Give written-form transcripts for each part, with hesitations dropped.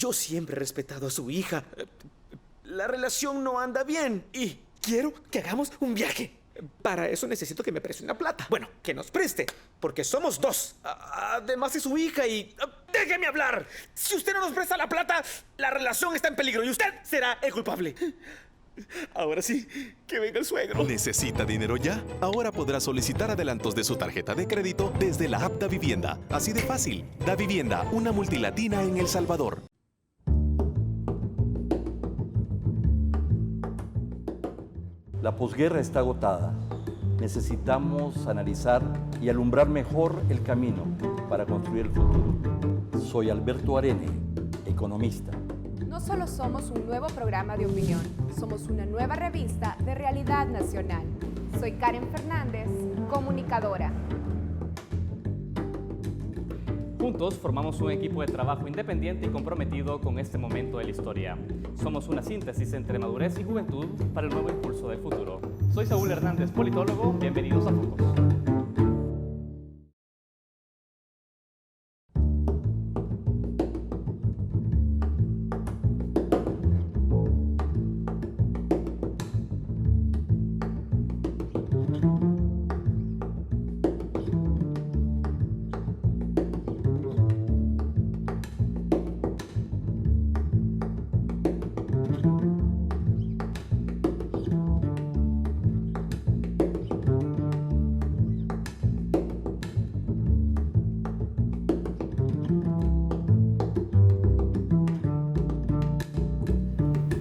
Yo siempre he respetado a su hija. La relación no anda bien y quiero que hagamos un viaje. Para eso necesito que me preste una plata. Bueno, que nos preste, porque somos dos. Además es su hija y... ¡Déjeme hablar! Si usted no nos presta la plata, la relación está en peligro y usted será el culpable. Ahora sí, que venga el suegro. ¿Necesita dinero ya? Ahora podrá solicitar adelantos de su tarjeta de crédito desde la app Davivienda. Así de fácil. Davivienda, una multilatina en El Salvador. La posguerra está agotada. Necesitamos analizar y alumbrar mejor el camino para construir el futuro. Soy Alberto Arene, economista. No solo somos un nuevo programa de opinión, somos una nueva revista de realidad nacional. Soy Karen Fernández, comunicadora. Juntos formamos un equipo de trabajo independiente y comprometido con este momento de la historia. Somos una síntesis entre madurez y juventud para el nuevo impulso del futuro. Soy Saúl Hernández, politólogo. Bienvenidos a Focos.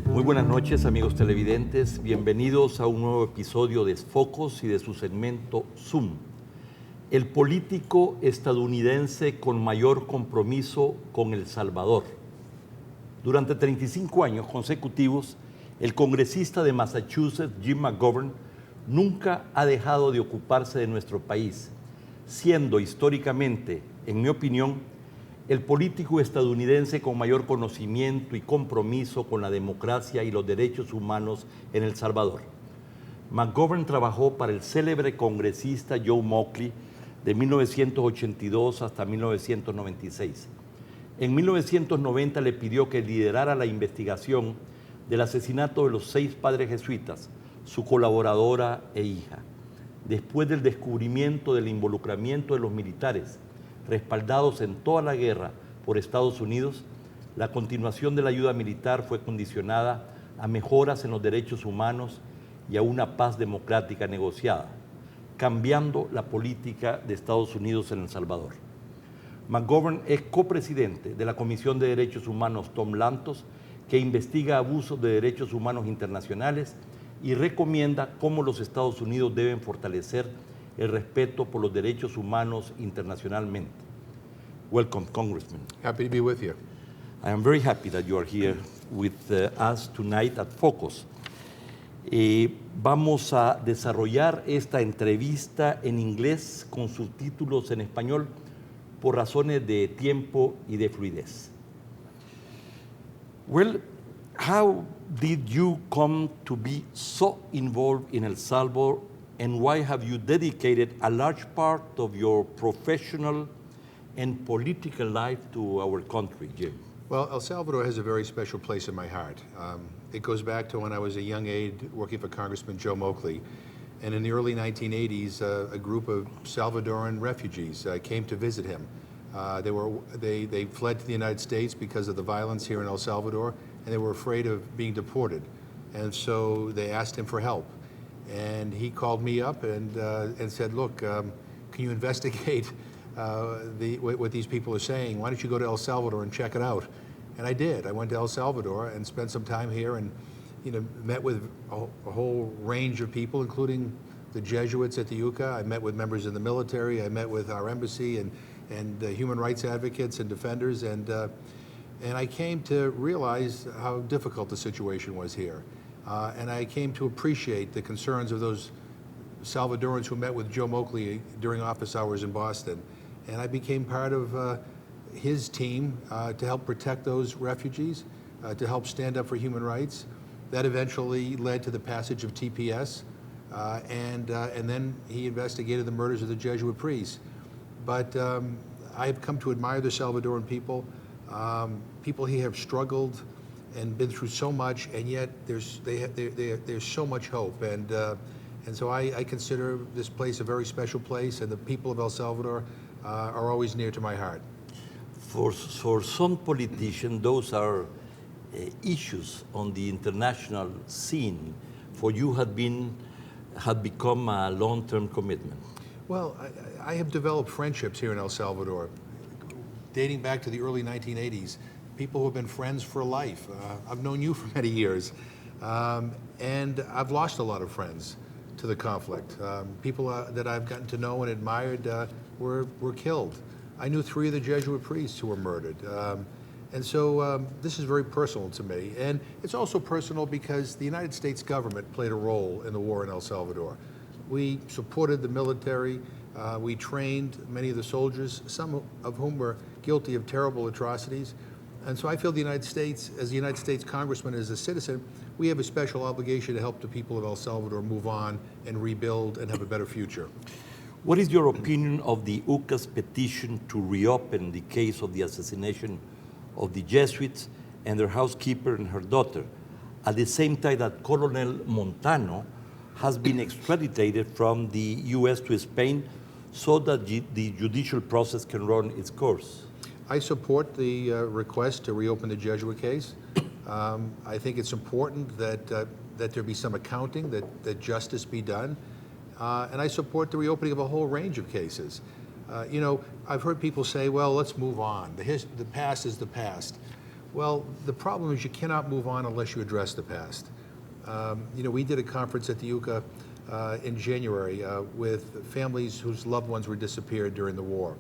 Muy buenas noches, amigos televidentes. Bienvenidos a un nuevo episodio de Focos y de su segmento Zoom. El político estadounidense con mayor compromiso con El Salvador. Durante 35 años consecutivos, el congresista de Massachusetts, Jim McGovern, nunca ha dejado de ocuparse de nuestro país, siendo históricamente, en mi opinión, el político estadounidense con mayor conocimiento y compromiso con la democracia y los derechos humanos en El Salvador. McGovern trabajó para el célebre congresista Joe Moakley de 1982 hasta 1996. En 1990 le pidió que liderara la investigación del asesinato de los 6 padres jesuitas, su colaboradora e hija. Después del descubrimiento del involucramiento de los militares, respaldados en toda la guerra por Estados Unidos, la continuación de la ayuda militar fue condicionada a mejoras en los derechos humanos y a una paz democrática negociada, cambiando la política de Estados Unidos en El Salvador. McGovern es copresidente de la Comisión de Derechos Humanos Tom Lantos, que investiga abusos de derechos humanos internacionales y recomienda cómo los Estados Unidos deben fortalecer el respeto por los derechos humanos internacionalmente. Welcome, Congressman. Happy to be with you. I am very happy that you are here with us tonight at Focus. Vamos a desarrollar esta entrevista en inglés con subtítulos en español por razones de tiempo y de fluidez. Well, how did you come to be so involved in El Salvador, and why have you dedicated a large part of your professional and political life to our country, Jim? Well, El Salvador has a very special place in my heart. It goes back to when I was a young aide working for Congressman Joe Moakley. And in the early 1980s, a group of Salvadoran refugees came to visit him. They fled to the United States because of the violence here in El Salvador, and they were afraid of being deported. And so they asked him for help. And he called me up and said, look, can you investigate what these people are saying? Why don't you go to El Salvador and check it out? And I did. I went to El Salvador and spent some time here and met with a whole range of people, including the Jesuits at the UCA. I met with members in the military. I met with our embassy and human rights advocates and defenders. And I came to realize how difficult the situation was here. And I came to appreciate the concerns of those Salvadorans who met with Joe Moakley during office hours in Boston. And I became part of his team to help protect those refugees, to help stand up for human rights. That eventually led to the passage of TPS, and then he investigated the murders of the Jesuit priests. But I have come to admire the Salvadoran people. People here have struggled and been through so much, and yet there's so much hope. And so I consider this place a very special place, and the people of El Salvador are always near to my heart. For some politicians, those are issues on the international scene. For you, had become a long-term commitment. Well, I have developed friendships here in El Salvador, dating back to the early 1980s. People who have been friends for life. I've known you for many years, and I've lost a lot of friends to the conflict. People that I've gotten to know and admired were killed. I knew 3 of the Jesuit priests who were murdered. And so this is very personal to me. And it's also personal because the United States government played a role in the war in El Salvador. We supported the military. We trained many of the soldiers, some of whom were guilty of terrible atrocities. And so I feel the United States, as a United States congressman, as a citizen, we have a special obligation to help the people of El Salvador move on and rebuild and have a better future. What is your opinion of the UCA's petition to reopen the case of the assassination of the Jesuits and their housekeeper and her daughter, at the same time that Colonel Montano has been extradited from the U.S. to Spain so that the judicial process can run its course? I support the request to reopen the Jesuit case. I think it's important that there be some accounting, that justice be done. And I support the reopening of a whole range of cases. You know, I've heard people say, well, let's move on. The past is the past. Well, the problem is you cannot move on unless you address the past. You know, we did a conference at the UCA in January with families whose loved ones were disappeared during the war.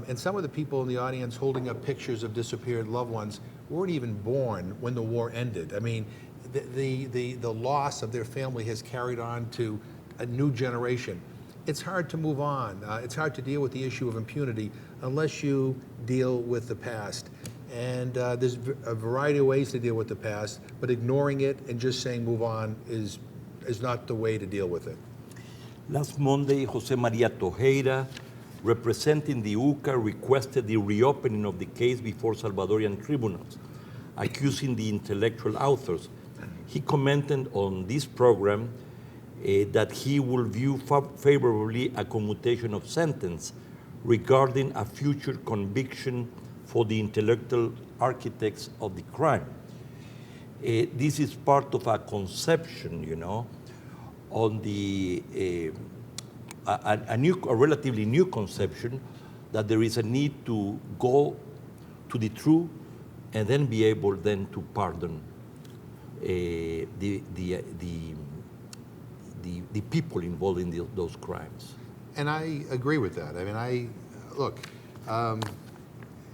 And some of the people in the audience holding up pictures of disappeared loved ones weren't even born when the war ended. I mean, the loss of their family has carried on to a new generation. It's hard to move on. It's hard to deal with the issue of impunity unless you deal with the past. And there's a variety of ways to deal with the past, but ignoring it and just saying move on is not the way to deal with it. Last Monday, Jose Maria Tojeira, representing the UCA, requested the reopening of the case before Salvadorian tribunals, accusing the intellectual authors. He commented on this program that he will view favorably a commutation of sentence regarding a future conviction for the intellectual architects of the crime. This is part of a conception, you know, on the a relatively new conception that there is a need to go to the truth and then be able then to pardon the people involved in those crimes. And I agree with that. I mean, look,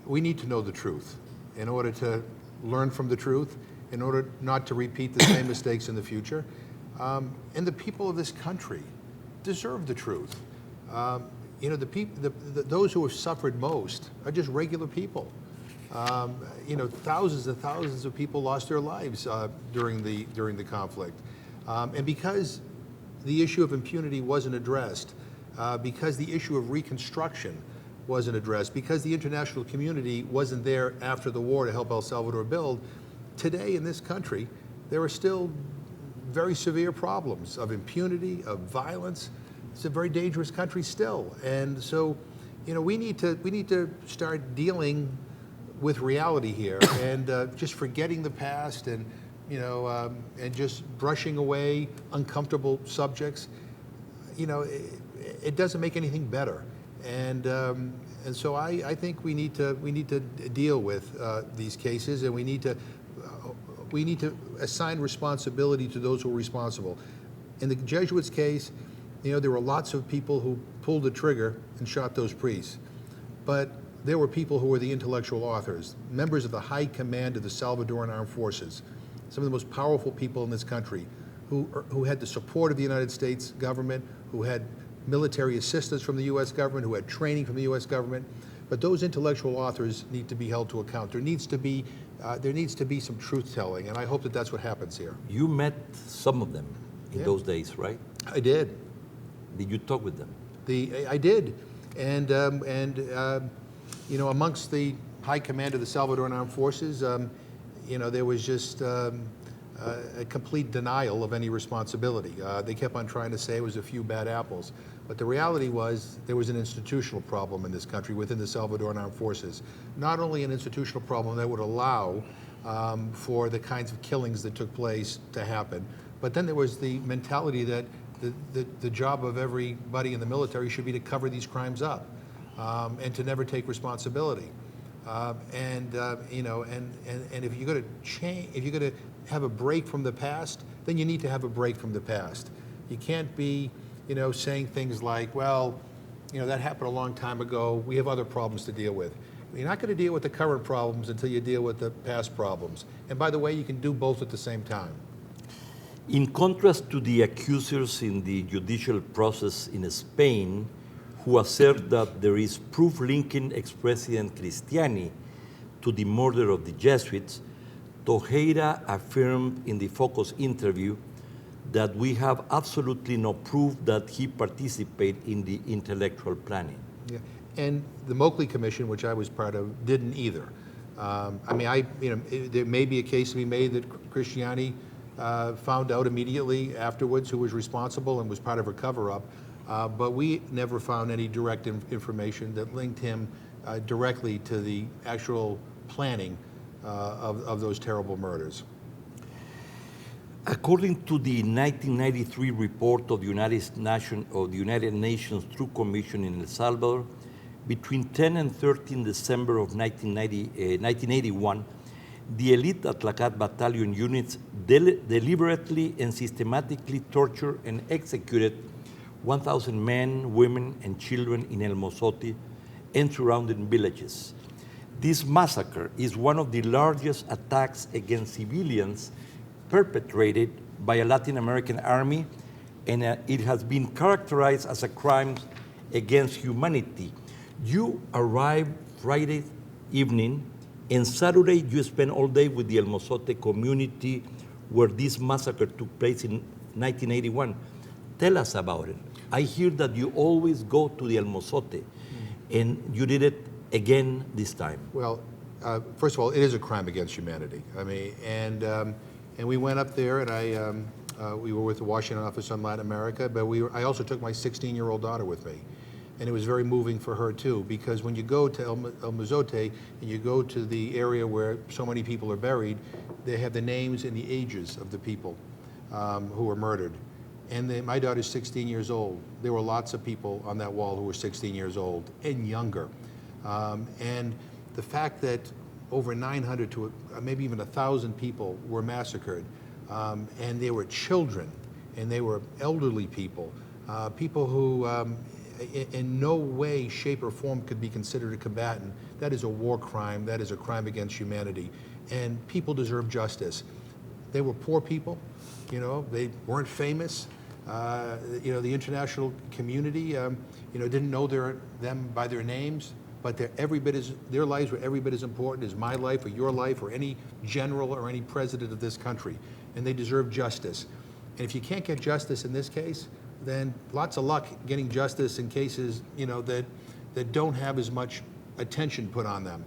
we need to know the truth in order to learn from the truth, in order not to repeat the same mistakes in the future. And the people of this country deserve the truth. You know, those who have suffered most are just regular people. You know, thousands and thousands of people lost their lives during the conflict. And because the issue of impunity wasn't addressed, because the issue of reconstruction wasn't addressed, because the international community wasn't there after the war to help El Salvador build, today in this country, there are still very severe problems of impunity, of violence. It's a very dangerous country still. And so, you know, we need to start dealing with reality here and just forgetting the past and, you know, and just brushing away uncomfortable subjects. You know, it doesn't make anything better. And so I think we need to deal with these cases, and we need to assign responsibility to those who are responsible. In the Jesuits' case, you know, there were lots of people who pulled the trigger and shot those priests. But there were people who were the intellectual authors, members of the high command of the Salvadoran Armed Forces, some of the most powerful people in this country, who had the support of the United States government, who had military assistance from the U.S. government, who had training from the U.S. government. But those intellectual authors need to be held to account. There needs to be some truth-telling, and I hope that that's what happens here. You met some of them in those days, right? I did. Did you talk with them? I did, and you know, amongst the high command of the Salvadoran Armed Forces, there was just a complete denial of any responsibility. They kept on trying to say it was a few bad apples. But the reality was there was an institutional problem in this country within the Salvadoran Armed Forces. Not only an institutional problem that would allow for the kinds of killings that took place to happen, but then there was the mentality that the job of everybody in the military should be to cover these crimes up and to never take responsibility. And if you're going to change, if you're going to have a break from the past, then you need to have a break from the past. You can't be, saying things like, well, that happened a long time ago. We have other problems to deal with. You're not going to deal with the current problems until you deal with the past problems. And by the way, you can do both at the same time. In contrast to the accusers in the judicial process in Spain, who assert that there is proof linking ex-President Cristiani to the murder of the Jesuits, Tejera affirmed in the Focus interview that we have absolutely no proof that he participated in the intellectual planning. Yeah. And the Moakley Commission, which I was part of, didn't either. There may be a case to be made that Cristiani found out immediately afterwards who was responsible and was part of a cover-up, but we never found any direct information that linked him directly to the actual planning of those terrible murders. According to the 1993 report of the United Nations Truth Commission in El Salvador, between 10 and 13 December of 1981, the elite Atlacat battalion units deliberately and systematically tortured and executed 1,000 men, women, and children in El Mozote and surrounding villages. This massacre is one of the largest attacks against civilians perpetrated by a Latin American army, and it has been characterized as a crime against humanity. You arrived Friday evening, and Saturday you spent all day with the El Mozote community where this massacre took place in 1981. Tell us about it. I hear that you always go to the El Mozote, and you did it again this time. Well, first of all, it is a crime against humanity. And we went up there, and we were with the Washington Office on Latin America, but I also took my 16-year-old daughter with me. And it was very moving for her too, because when you go to El Mozote and you go to the area where so many people are buried, they have the names and the ages of the people who were murdered. And my daughter's 16 years old. There were lots of people on that wall who were 16 years old and younger. And the fact that over 900 to maybe even 1,000 people were massacred, and they were children, and they were elderly people, people who in no way, shape, or form could be considered a combatant. That is a war crime. That is a crime against humanity. And people deserve justice. They were poor people. They weren't famous. The international community, didn't know them by their names, but their lives were every bit as important as my life or your life or any general or any president of this country. And they deserve justice. And if you can't get justice in this case, then lots of luck getting justice in cases, that don't have as much attention put on them.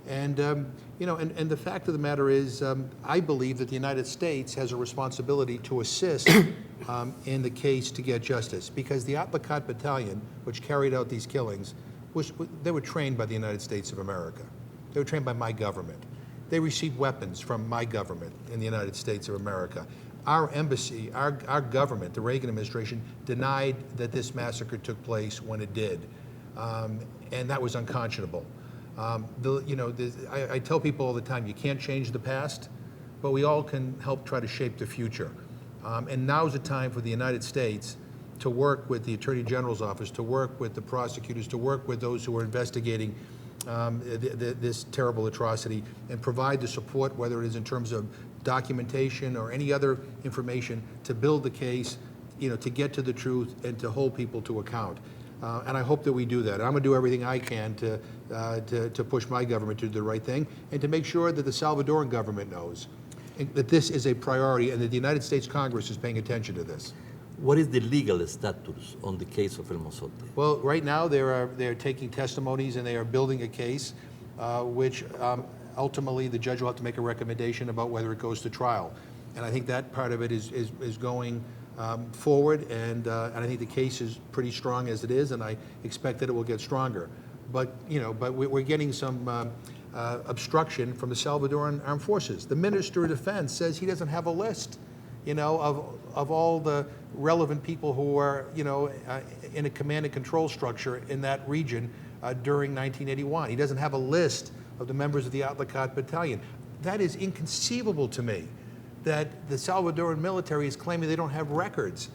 And, and the fact of the matter is, I believe that the United States has a responsibility to assist in the case to get justice, because the Atlacat Battalion, which carried out these killings, they were trained by the United States of America. They were trained by my government. They received weapons from my government in the United States of America. Our embassy, our government, the Reagan administration, denied that this massacre took place when it did, and that was unconscionable. I tell people all the time, you can't change the past, but we all can help try to shape the future. And now's the time for the United States to work with the Attorney General's office, to work with the prosecutors, to work with those who are investigating this terrible atrocity, and provide the support, whether it is in terms of documentation or any other information, to build the case, to get to the truth and to hold people to account. And I hope that we do that. I'm going to do everything I can to push my government to do the right thing, and to make sure that the Salvadoran government knows that this is a priority and that the United States Congress is paying attention to this. What is the legal status on the case of El Mozote? Well, right now they're taking testimonies and they are building a case. which ultimately the judge will have to make a recommendation about whether it goes to trial. And I think that part of it is going forward, and I think the case is pretty strong as it is, and I expect that it will get stronger. But we're getting some obstruction from the Salvadoran Armed Forces. The Minister of Defense says he doesn't have a list, of all the relevant people who are, in a command and control structure in that region during 1981. He doesn't have a list of the members of the Atlacat Battalion. That is inconceivable to me, that the Salvadoran military is claiming they don't have records.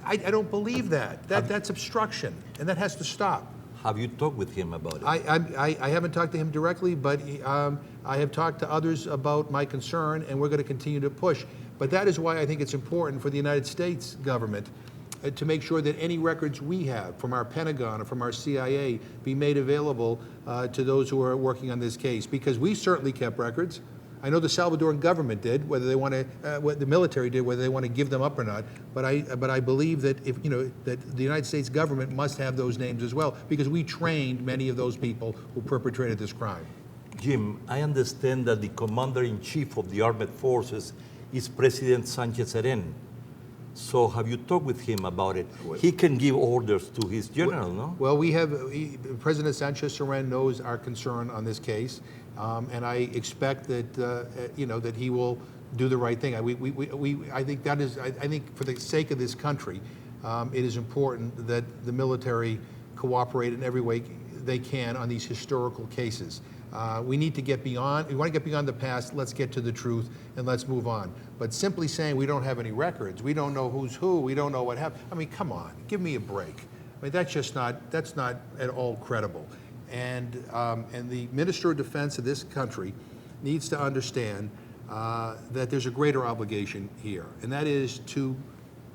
I don't believe that. That's obstruction, and that has to stop. Have you talked with him about it? I haven't talked to him directly, but I have talked to others about my concern, and we're going to continue to push. But that is why I think it's important for the United States government to make sure that any records we have from our Pentagon or from our CIA be made available to those who are working on this case, because we certainly kept records. I know the Salvadoran government did, whether they want to, what the military did, whether they want to give them up or not. But I believe that that the United States government must have those names as well, because we trained many of those people who perpetrated this crime. Jim, I understand that the Commander-in-Chief of the Armed Forces is President Sanchez Serén. So have you talked with him about it? He can give orders to his general, no? Well, President Sanchez Serén knows our concern on this case, and I expect that that he will do the right thing. I think for the sake of this country, it is important that the military cooperate in every way they can on these historical cases. We need to get beyond, we want to get beyond the past, let's get to the truth, and let's move on. But simply saying we don't have any records, we don't know who's who, we don't know what happened, I mean, come on, give me a break. I mean, that's not at all credible. And the Minister of Defense of this country needs to understand that there's a greater obligation here, and that is to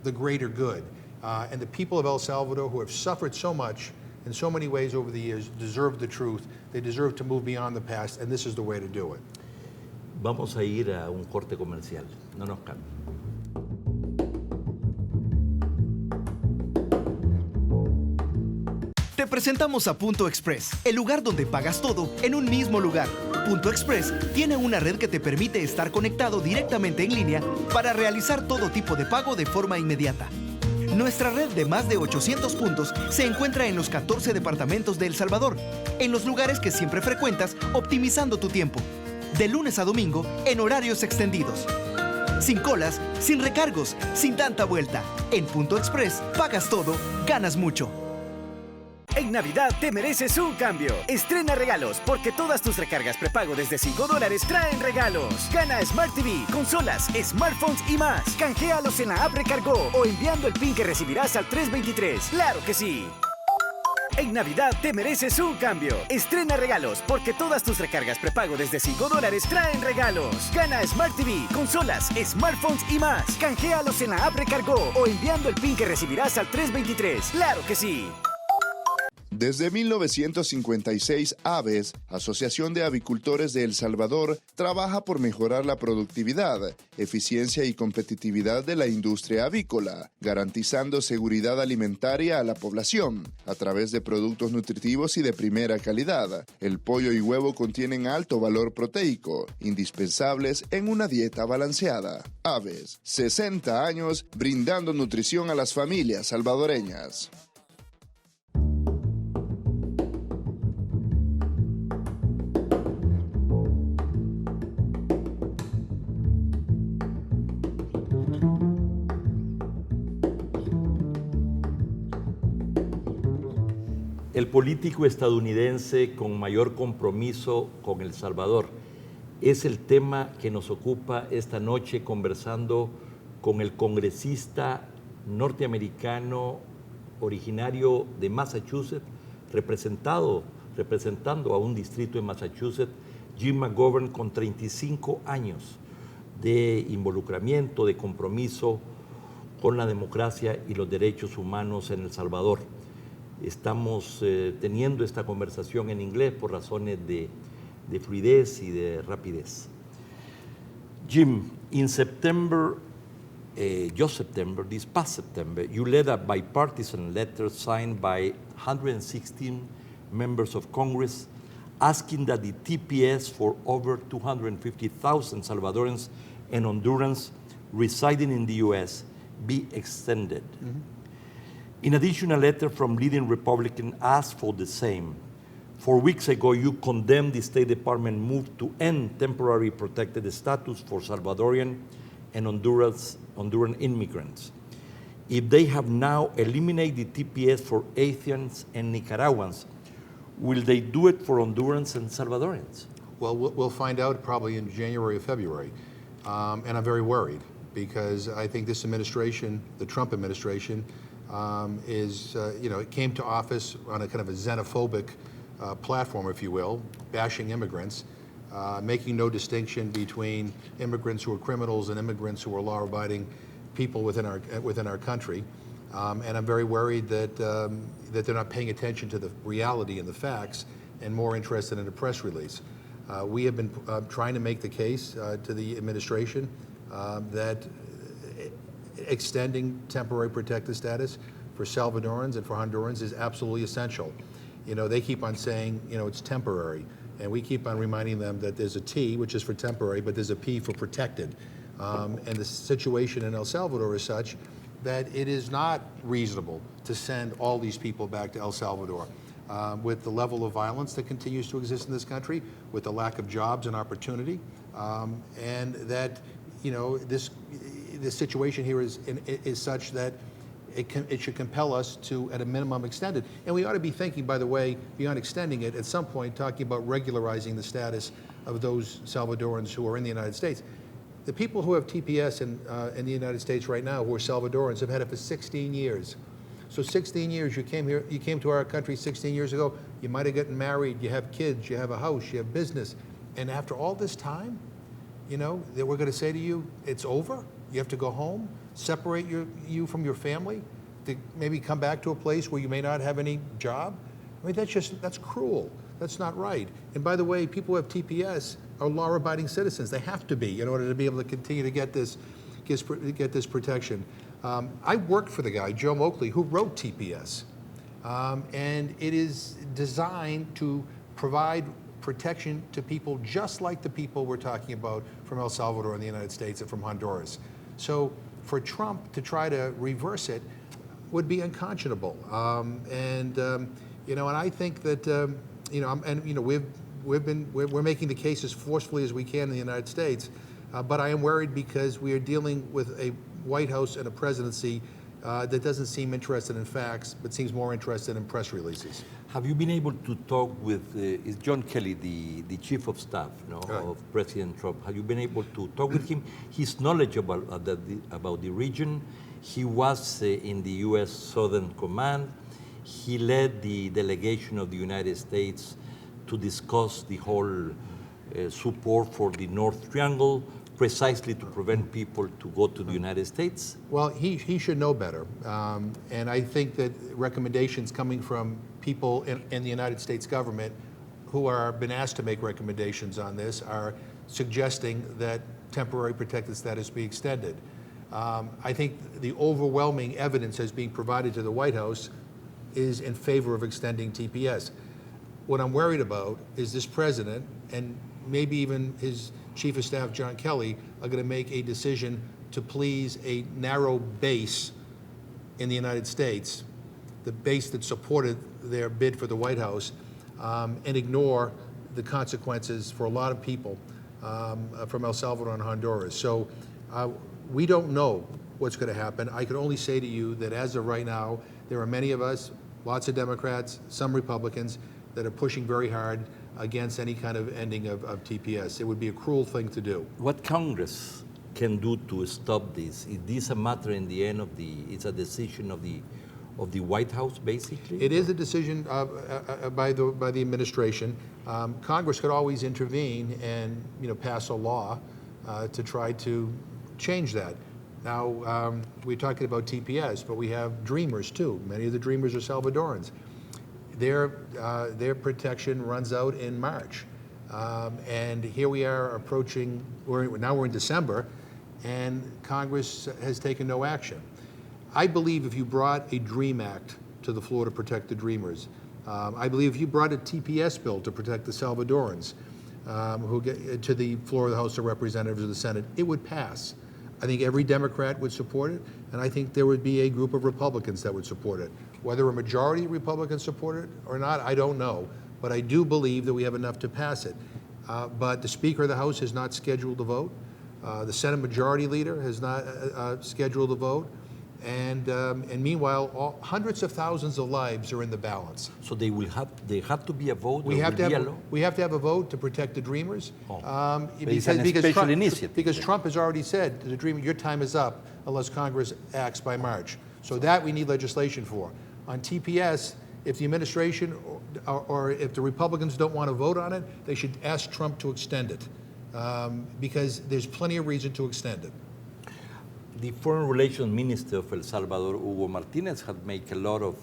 the greater good. And the people of El Salvador, who have suffered so much in so many ways over the years, deserve the truth. They deserve to move beyond the past, and this is the way to do it. Vamos a ir a un corte comercial. No nos cambien. Te presentamos a Punto Express, el lugar donde pagas todo en un mismo lugar. Punto Express tiene una red que te permite estar conectado directamente en línea para realizar todo tipo de pago de forma inmediata. Nuestra red de más de 800 puntos se encuentra en los 14 departamentos de El Salvador, en los lugares que siempre frecuentas, optimizando tu tiempo. De lunes a domingo, en horarios extendidos. Sin colas, sin recargos, sin tanta vuelta. En Punto Express, pagas todo, ganas mucho. En Navidad te mereces un cambio. Estrena regalos, porque todas tus recargas prepago desde $5 traen regalos. Gana Smart TV, consolas, smartphones y más. Canjealos en la app Recargó o enviando el PIN que recibirás al 323. ¡Claro que sí! En Navidad te mereces un cambio. Estrena regalos, porque todas tus recargas prepago desde $5 traen regalos. Gana Smart TV, consolas, smartphones y más. Canjealos en la app Recargó o enviando el PIN que recibirás al 323. ¡Claro que sí! Desde 1956, Aves, Asociación de Avicultores de El Salvador, trabaja por mejorar la productividad, eficiencia y competitividad de la industria avícola, garantizando seguridad alimentaria a la población a través de productos nutritivos y de primera calidad. El pollo y huevo contienen alto valor proteico, indispensables en una dieta balanceada. Aves, 60 años brindando nutrición a las familias salvadoreñas. El político estadounidense con mayor compromiso con El Salvador es el tema que nos ocupa esta noche, conversando con el congresista norteamericano originario de Massachusetts, representando a un distrito en Massachusetts, Jim McGovern, con 35 años de involucramiento, de compromiso con la democracia y los derechos humanos en El Salvador. Estamos teniendo esta conversación en inglés por razones de fluidez y de rapidez. Jim, in September, this past September, you led a bipartisan letter signed by 116 members of Congress asking that the TPS for over 250,000 Salvadorans and Hondurans residing in the U.S. be extended. In addition, a letter from leading Republicans asked for the same. 4 weeks ago, you condemned the State Department move to end temporary protected status for Salvadorian and Honduran immigrants. If they have now eliminated the TPS for Haitians and Nicaraguans, will they do it for Hondurans and Salvadorians? Well, we'll find out probably in January or February. And I'm very worried because I think this administration, the Trump administration, it came to office on a kind of a xenophobic platform, if you will, bashing immigrants, making no distinction between immigrants who are criminals and immigrants who are law-abiding people within our country. And I'm very worried that they're not paying attention to the reality and the facts and more interested in a press release. We have been trying to make the case to the administration that extending temporary protected status for Salvadorans and for Hondurans is absolutely essential. They keep on saying, it's temporary. And we keep on reminding them that there's a T, which is for temporary, but there's a P for protected. And the situation in El Salvador is such that it is not reasonable to send all these people back to El Salvador. With the level of violence that continues to exist in this country, with the lack of jobs and opportunity, and that, this situation here is such that it should compel us to, at a minimum, extend it. And we ought to be thinking, by the way, beyond extending it, at some point talking about regularizing the status of those Salvadorans who are in the United States. The people who have TPS in the United States right now, who are Salvadorans, have had it for 16 years. So 16 years, you came to our country 16 years ago, you might have gotten married, you have kids, you have a house, you have business. And after all this time, that we're going to say to you, it's over, you have to go home, separate you from your family, to maybe come back to a place where you may not have any job? I mean, that's cruel. That's not right. And by the way, people who have TPS are law-abiding citizens. They have to be in order to be able to continue to get this protection. I worked for the guy, Joe Moakley, who wrote TPS. And it is designed to provide protection to people just like the people we're talking about from El Salvador and the United States and from Honduras. So for Trump to try to reverse it would be unconscionable. And I think that, we're making the case as forcefully as we can in the United States, but I am worried because we are dealing with a White House and a presidency that doesn't seem interested in facts, but seems more interested in press releases. Have you been able to talk with is John Kelly, the chief of staff of President Trump? Have you been able to talk with him? He's knowledgeable about the region. He was in the U.S. Southern Command. He led the delegation of the United States to discuss the whole support for the North Triangle, precisely to prevent people to go to the United States? Well, he should know better. And I think that recommendations coming from people in the United States government who are been asked to make recommendations on this are suggesting that temporary protected status be extended. I think the overwhelming evidence as being provided to the White House is in favor of extending TPS. What I'm worried about is this president, and maybe even his Chief of Staff, John Kelly, are going to make a decision to please a narrow base in the United States, the base that supported their bid for the White House, and ignore the consequences for a lot of people from El Salvador and Honduras. So we don't know what's going to happen. I can only say to you that as of right now, there are many of us, lots of Democrats, some Republicans, that are pushing very hard against any kind of ending of TPS. It would be a cruel thing to do. What Congress can do to stop this? Is this a matter in the end it's a decision of the White House, basically? It is a decision by the administration. Congress could always intervene and pass a law to try to change that. Now, we're talking about TPS, but we have Dreamers too. Many of the Dreamers are Salvadorans. Their protection runs out in March. And here we are approaching, now we're in December, and Congress has taken no action. I believe if you brought a DREAM Act to the floor to protect the Dreamers, I believe if you brought a TPS bill to protect the Salvadorans who get to the floor of the House of Representatives or the Senate, it would pass. I think every Democrat would support it, and I think there would be a group of Republicans that would support it. Whether a majority of Republicans support it or not, I don't know, but I do believe that we have enough to pass it. But the Speaker of the House has not scheduled a vote. The Senate Majority Leader has not scheduled a vote. And meanwhile, hundreds of thousands of lives are in the balance. So they have to be a vote. We have to have a vote to protect the Dreamers. Because Trump has already said to the Dreamers, your time is up unless Congress acts by March. So that we need legislation for. On TPS, if the administration or if the Republicans don't want to vote on it, they should ask Trump to extend it, because there's plenty of reason to extend it. The Foreign Relations Minister of El Salvador, Hugo Martinez, had made a lot of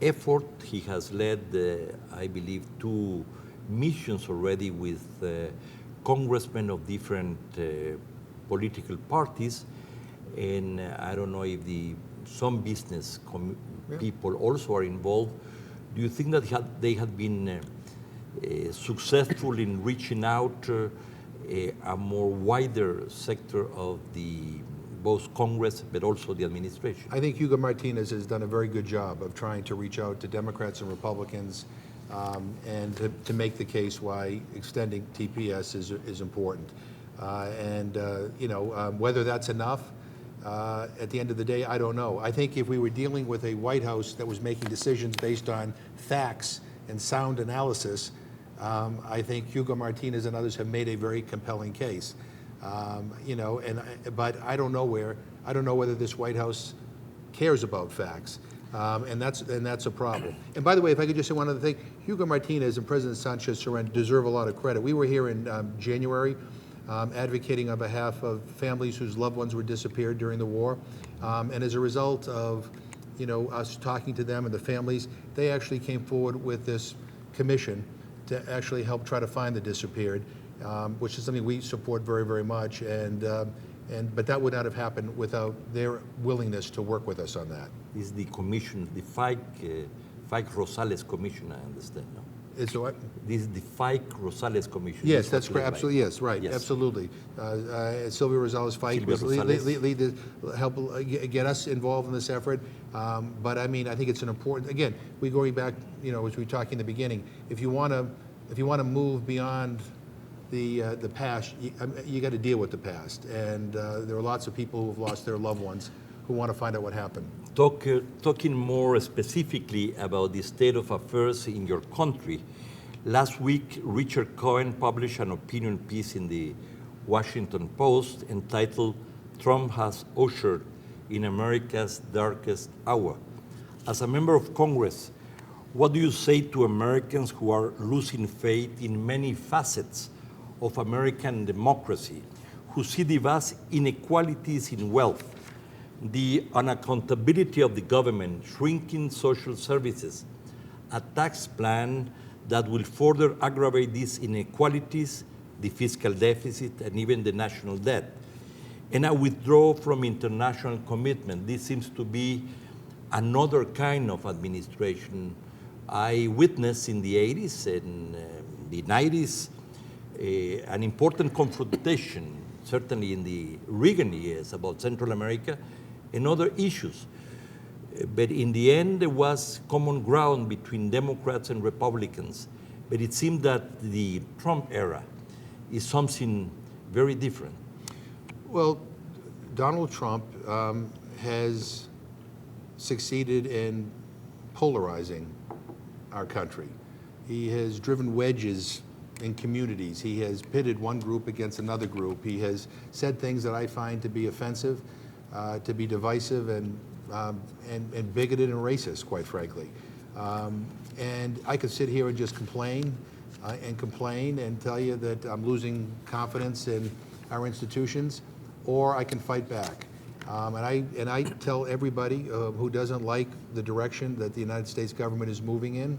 effort. He has led, I believe, 2 missions already with congressmen of different political parties. And I don't know if some business people also are involved. Do you think that they have been successful in reaching out a more wider sector of both Congress, but also the administration? I think Hugo Martinez has done a very good job of trying to reach out to Democrats and Republicans and to make the case why extending TPS is important. Whether that's enough, at the end of the day, I don't know. I think if we were dealing with a White House that was making decisions based on facts and sound analysis, I think Hugo Martinez and others have made a very compelling case. But I don't know whether this White House cares about facts, and that's a problem. And by the way, if I could just say one other thing, Hugo Martinez and President Sanchez Serén deserve a lot of credit. We were here in January advocating on behalf of families whose loved ones were disappeared during the war, and as a result of us talking to them and the families, they actually came forward with this commission to actually help try to find the disappeared. Which is something we support very, very much, but that would not have happened without their willingness to work with us on that. Is the commission, the FIC Rosales Commission, I understand, no? Is what? This is the FIC Rosales Commission. Yes, that's correct. Absolutely, yes, right, yes. Absolutely. Sylvia Rosales FIC was help get us involved in this effort. But I mean, I think it's an important. Again, we going back, as we were talking in the beginning. If you want to move beyond the past, you got to deal with the past, and there are lots of people who have lost their loved ones who want to find out what happened. Talking more specifically about the state of affairs in your country, last week Richard Cohen published an opinion piece in the Washington Post entitled "Trump Has Ushered in America's Darkest Hour." As a member of Congress, what do you say to Americans who are losing faith in many facets of American democracy, who see the vast inequalities in wealth, the unaccountability of the government, shrinking social services, a tax plan that will further aggravate these inequalities, the fiscal deficit, and even the national debt, and a withdrawal from international commitment? This seems to be another kind of administration. I witnessed in the 80s and the 90s an important confrontation, certainly in the Reagan years, about Central America and other issues. But in the end, there was common ground between Democrats and Republicans. But it seemed that the Trump era is something very different. Well, Donald Trump has succeeded in polarizing our country. He has driven wedges in communities. He has pitted one group against another group. He has said things that I find to be offensive, to be divisive, and bigoted and racist, quite frankly. And I could sit here and just complain and tell you that I'm losing confidence in our institutions, or I can fight back. And I tell everybody who doesn't like the direction that the United States government is moving in,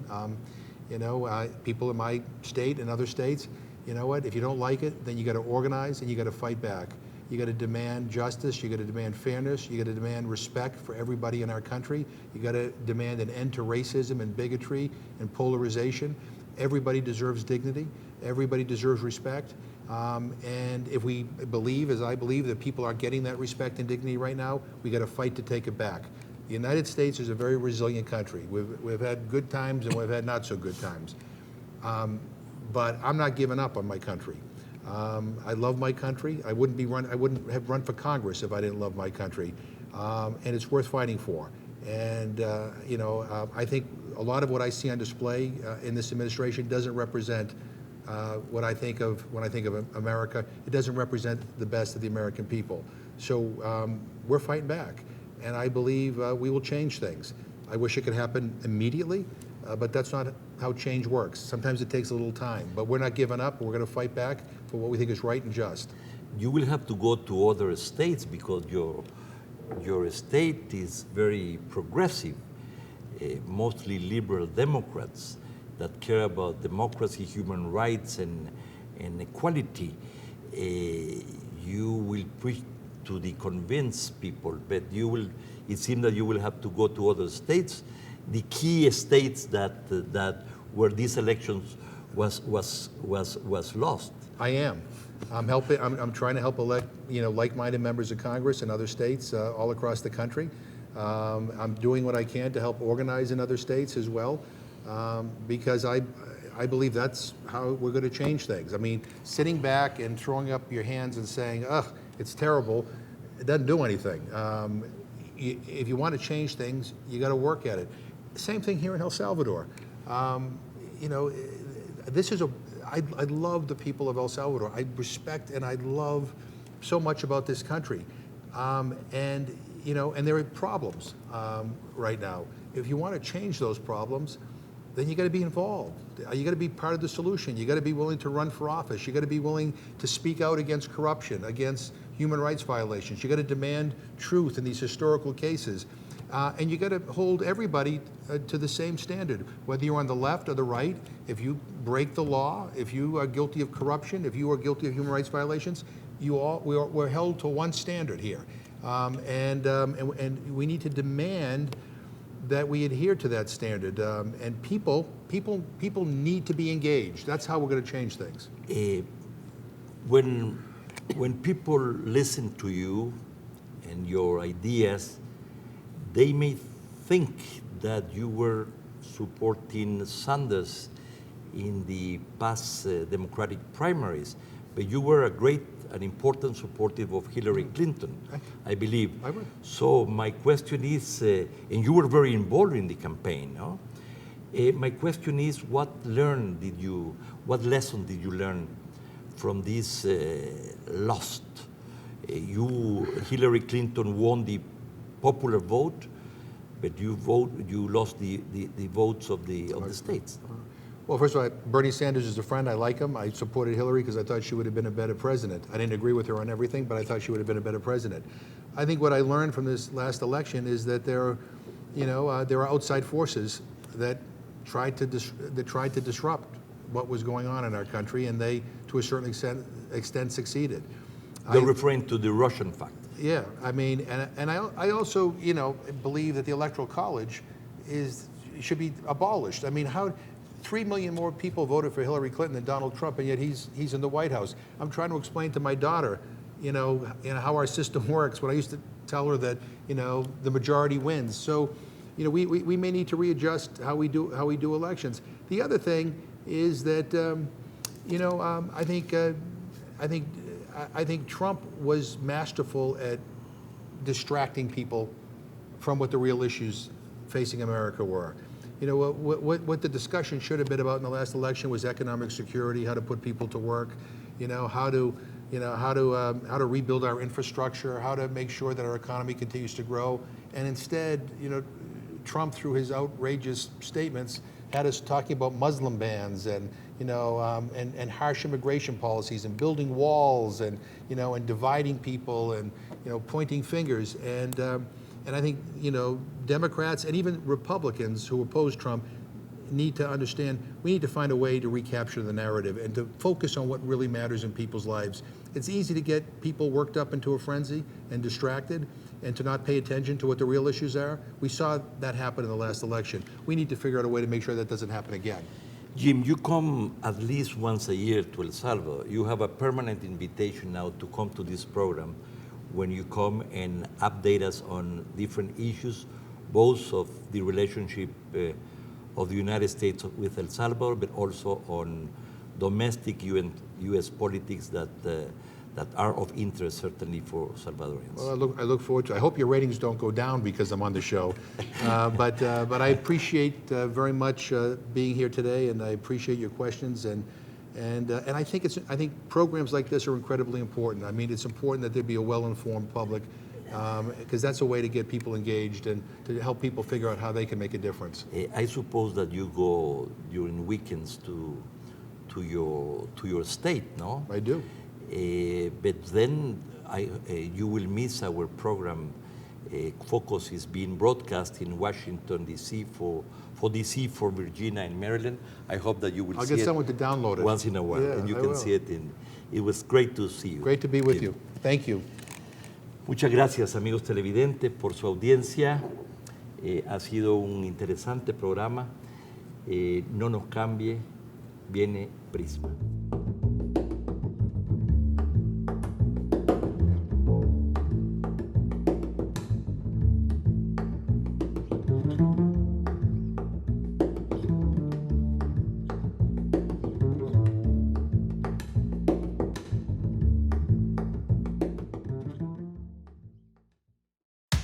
people in my state and other states, you know what? If you don't like it, then you got to organize and you got to fight back. You got to demand justice. You got to demand fairness. You got to demand respect for everybody in our country. You got to demand an end to racism and bigotry and polarization. Everybody deserves dignity. Everybody deserves respect. And if we believe, as I believe, that people aren't getting that respect and dignity right now, we got to fight to take it back. The United States is a very resilient country. We've had good times and we've had not so good times. But I'm not giving up on my country. I love my country. I wouldn't have run for Congress if I didn't love my country. And it's worth fighting for. And I think a lot of what I see on display in this administration doesn't represent what I think of when I think of America. It doesn't represent the best of the American people. So we're fighting back. And I believe we will change things. I wish it could happen immediately, but that's not how change works. Sometimes it takes a little time, but we're not giving up. We're going to fight back for what we think is right and just. You will have to go to other states because your state is very progressive, mostly liberal Democrats that care about democracy, human rights, and equality. You will preach to the convinced people, but it seems that you will have to go to other states, the key states that where these elections was lost. I am. I'm trying to help elect like-minded members of Congress in other states all across the country. I'm doing what I can to help organize in other states as well, because I believe that's how we're going to change things. I mean, sitting back and throwing up your hands and saying, ugh, it's terrible, it doesn't do anything. If you want to change things, you got to work at it. Same thing here in El Salvador. This is I love the people of El Salvador. I respect and I love so much about this country. And there are problems right now. If you want to change those problems, then you got to be involved. You got to be part of the solution. You got to be willing to run for office. You got to be willing to speak out against corruption, against human rights violations. You got to demand truth in these historical cases. And you got to hold everybody to the same standard, whether you're on the left or the right. If you break the law, if you are guilty of corruption, if you are guilty of human rights violations, we're held to one standard here. And we need to demand that we adhere to that standard. And people need to be engaged. That's how we're going to change things. When people listen to you and your ideas, they may think that you were supporting Sanders in the past Democratic primaries, but you were a great and important supporter of Hillary Clinton, I believe. I would. So my question is, and you were very involved in the campaign, no? My question is, what lesson did you learn from this lost? Hillary Clinton won the popular vote, but you lost the votes of the states. Well, first of all, Bernie Sanders is a friend. I like him. I supported Hillary because I thought she would have been a better president. I didn't agree with her on everything, but I thought she would have been a better president. I think what I learned from this last election is that there are outside forces that tried to disrupt what was going on in our country, and they, to a certain extent, succeeded. They're referring to the Russian fact. Yeah, I mean, and I also, believe that the Electoral College should be abolished. I mean, 3 million more people voted for Hillary Clinton than Donald Trump, and yet he's in the White House. I'm trying to explain to my daughter, how our system works. When I used to tell her that, the majority wins. So, we may need to readjust how we do elections. The other thing is that, I think Trump was masterful at distracting people from what the real issues facing America were. What the discussion should have been about in the last election was economic security, how to put people to work, how to rebuild our infrastructure, how to make sure that our economy continues to grow. And instead, Trump, through his outrageous statements, had us talking about Muslim bans and harsh immigration policies and building walls and dividing people and pointing fingers. And I think Democrats and even Republicans who oppose Trump need to understand we need to find a way to recapture the narrative and to focus on what really matters in people's lives it's easy to get people worked up into a frenzy and distracted and to not pay attention to what the real issues are. We saw that happen in the last election. We need to figure out a way to make sure that doesn't happen again. Jim, you come at least once a year to El Salvador. You have a permanent invitation now to come to this program when you come and update us on different issues, both of the relationship of the United States with El Salvador, but also on domestic U.S. politics that are of interest, certainly, for Salvadorians. Well, I look forward to it. I hope your ratings don't go down because I'm on the show. But I appreciate very much being here today, and I appreciate your questions. And I think programs like this are incredibly important. I mean, it's important that there be a well-informed public, because that's a way to get people engaged and to help people figure out how they can make a difference. I suppose that you go during weekends to your state, no? I do. But then you will miss our program. Focus is being broadcast in Washington, D.C. for D.C., for Virginia and Maryland. I hope that you will see it. I'll get someone to download it. Once in a while, and you can see it. It was great to see you. Great to be with you. Thank you. Muchas gracias, amigos televidentes, por su audiencia. Ha sido un interesante programa. No nos cambie, viene Prisma.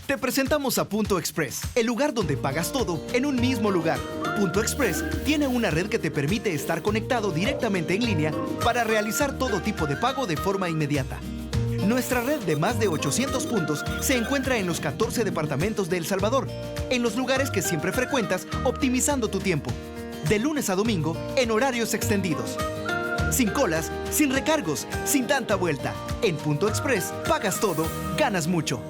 Te presentamos a Punto Express, el lugar donde pagas todo en un mismo lugar. Punto Express tiene una red que te permite estar conectado directamente en línea para realizar todo tipo de pago de forma inmediata. Nuestra red de más de 800 puntos se encuentra en los 14 departamentos de El Salvador, en los lugares que siempre frecuentas, optimizando tu tiempo. De lunes a domingo, en horarios extendidos. Sin colas, sin recargos, sin tanta vuelta. En Punto Express, pagas todo, ganas mucho.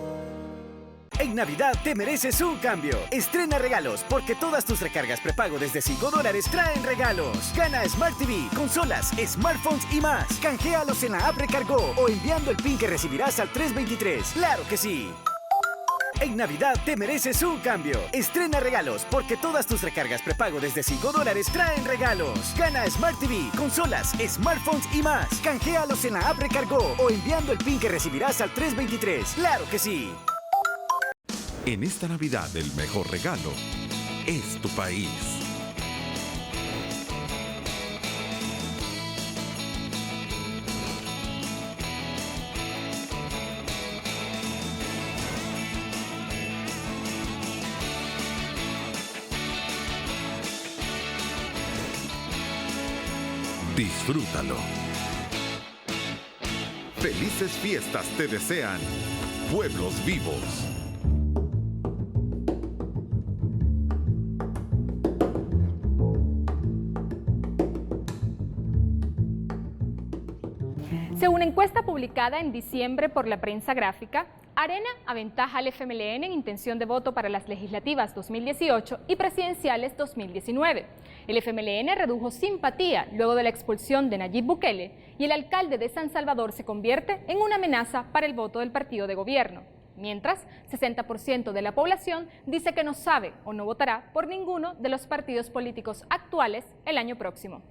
En Navidad te mereces un cambio. Estrena regalos, porque todas tus recargas prepago desde $5 traen regalos. Gana Smart TV, consolas, smartphones y más. Canjealos en la app Recargó o enviando el PIN que recibirás al 323. ¡Claro que sí! En Navidad te mereces un cambio. Estrena regalos, porque todas tus recargas prepago desde $5 traen regalos. Gana Smart TV, consolas, smartphones y más. Canjealos en la app Recargó o enviando el PIN que recibirás al 323. ¡Claro que sí! En esta Navidad el mejor regalo es tu país. Disfrútalo. Felices fiestas te desean Pueblos Vivos. Según una encuesta publicada en diciembre por la prensa gráfica, Arena aventaja al FMLN en intención de voto para las legislativas 2018 y presidenciales 2019. El FMLN redujo simpatía luego de la expulsión de Nayib Bukele y el alcalde de San Salvador se convierte en una amenaza para el voto del partido de gobierno. Mientras, 60% de la población dice que no sabe o no votará por ninguno de los partidos políticos actuales el año próximo.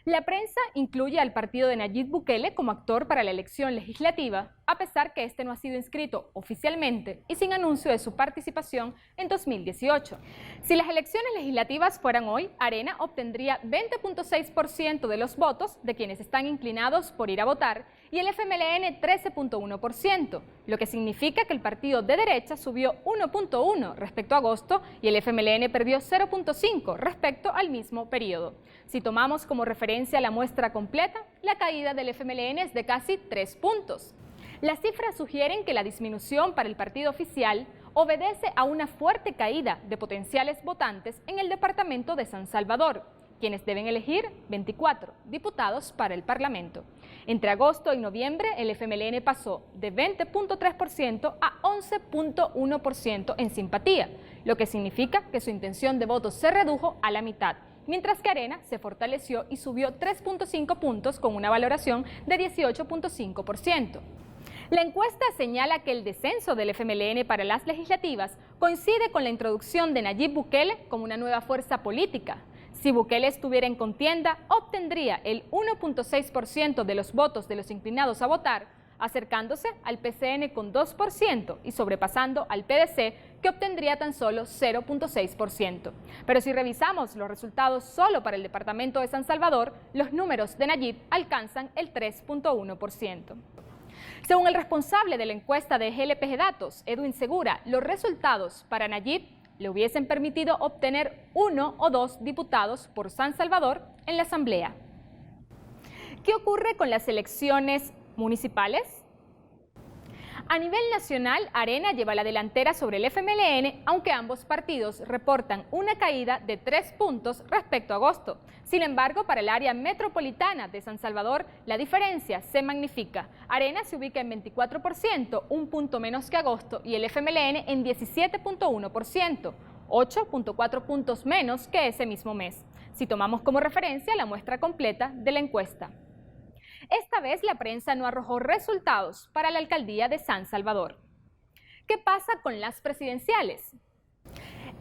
La prensa incluye al partido de Nayib Bukele como actor para la elección legislativa, a pesar que este no ha sido inscrito oficialmente y sin anuncio de su participación en 2018. Si las elecciones legislativas fueran hoy, Arena obtendría 20.6% de los votos de quienes están inclinados por ir a votar y el FMLN 13.1%, lo que significa que el partido de derecha subió 1.1 respecto a agosto y el FMLN perdió 0.5 respecto al mismo periodo. Si tomamos como referencia la muestra completa, la caída del FMLN es de casi 3 puntos. Las cifras sugieren que la disminución para el partido oficial obedece a una fuerte caída de potenciales votantes en el departamento de San Salvador, quienes deben elegir 24 diputados para el Parlamento. Entre agosto y noviembre, el FMLN pasó de 20.3% a 11.1% en simpatía, lo que significa que su intención de voto se redujo a la mitad, mientras que Arena se fortaleció y subió 3.5 puntos con una valoración de 18.5%. La encuesta señala que el descenso del FMLN para las legislativas coincide con la introducción de Nayib Bukele como una nueva fuerza política. Si Bukele estuviera en contienda, obtendría el 1.6% de los votos de los inclinados a votar, acercándose al PCN con 2% y sobrepasando al PDC, que obtendría tan solo 0.6%. Pero si revisamos los resultados solo para el departamento de San Salvador, los números de Nayib alcanzan el 3.1%. Según el responsable de la encuesta de GLPG Datos, Edwin Segura, los resultados para Nayib le hubiesen permitido obtener 1 o 2 diputados por San Salvador en la Asamblea. ¿Qué ocurre con las elecciones municipales? A nivel nacional, Arena lleva la delantera sobre el FMLN, aunque ambos partidos reportan una caída de 3 puntos respecto a agosto. Sin embargo, para el área metropolitana de San Salvador, la diferencia se magnifica. Arena se ubica en 24%, un punto menos que agosto, y el FMLN en 17.1%, 8.4 puntos menos que ese mismo mes, si tomamos como referencia la muestra completa de la encuesta. Esta vez la prensa no arrojó resultados para la alcaldía de San Salvador. ¿Qué pasa con las presidenciales?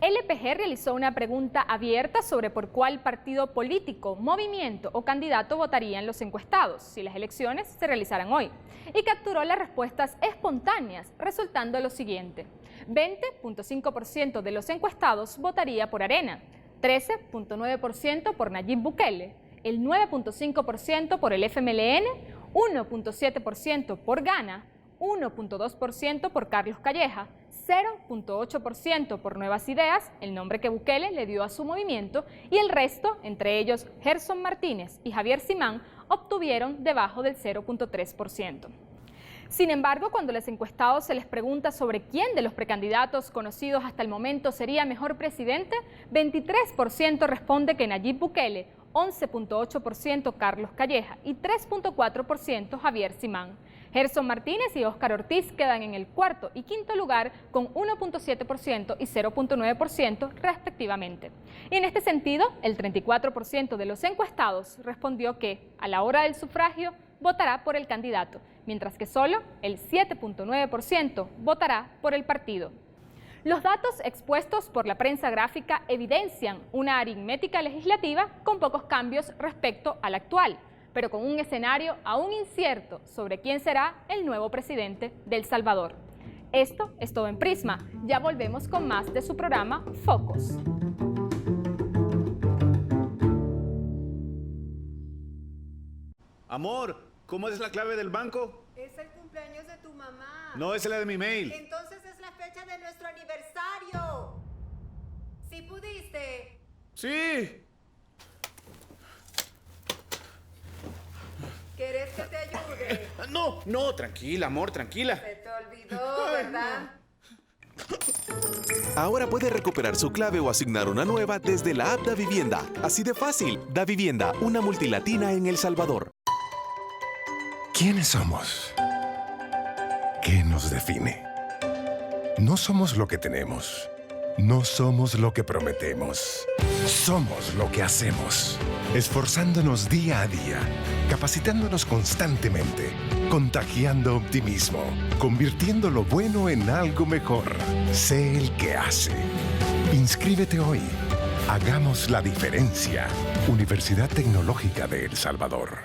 LPG realizó una pregunta abierta sobre por cuál partido político, movimiento o candidato votarían los encuestados si las elecciones se realizaran hoy, y capturó las respuestas espontáneas, resultando lo siguiente: 20.5% de los encuestados votaría por Arena, 13.9% por Nayib Bukele, el 9.5% por el FMLN, 1.7% por Gana, 1.2% por Carlos Calleja, 0.8% por Nuevas Ideas, el nombre que Bukele le dio a su movimiento, y el resto, entre ellos Gerson Martínez y Javier Simán, obtuvieron debajo del 0.3%. Sin embargo, cuando a los encuestados se les pregunta sobre quién de los precandidatos conocidos hasta el momento sería mejor presidente, 23% responde que Nayib Bukele, 11.8% Carlos Calleja y 3.4% Javier Simán. Gerson Martínez y Óscar Ortiz quedan en el cuarto y quinto lugar con 1.7% y 0.9% respectivamente. Y en este sentido, el 34% de los encuestados respondió que, a la hora del sufragio, votará por el candidato, mientras que solo el 7.9% votará por el partido. Los datos expuestos por la prensa gráfica evidencian una aritmética legislativa con pocos cambios respecto al actual, pero con un escenario aún incierto sobre quién será el nuevo presidente de El Salvador. Esto es todo en Prisma. Ya volvemos con más de su programa Focos. Amor, ¿cómo es la clave del banco? Es el cumpleaños de tu mamá. No, es la de mi mail. Entonces es la fecha de nuestro aniversario. ¿Sí pudiste? Sí. ¿Quieres que te ayude? No, tranquila, amor, tranquila. Se te olvidó, ¿verdad? Ahora puede recuperar su clave o asignar una nueva desde la app Davivienda. Así de fácil. Davivienda, una multilatina en El Salvador. ¿Quiénes somos? ¿Qué nos define? No somos lo que tenemos. No somos lo que prometemos. Somos lo que hacemos. Esforzándonos día a día, capacitándonos constantemente, contagiando optimismo, convirtiendo lo bueno en algo mejor. Sé el que hace. Inscríbete hoy. Hagamos la diferencia. Universidad Tecnológica de El Salvador.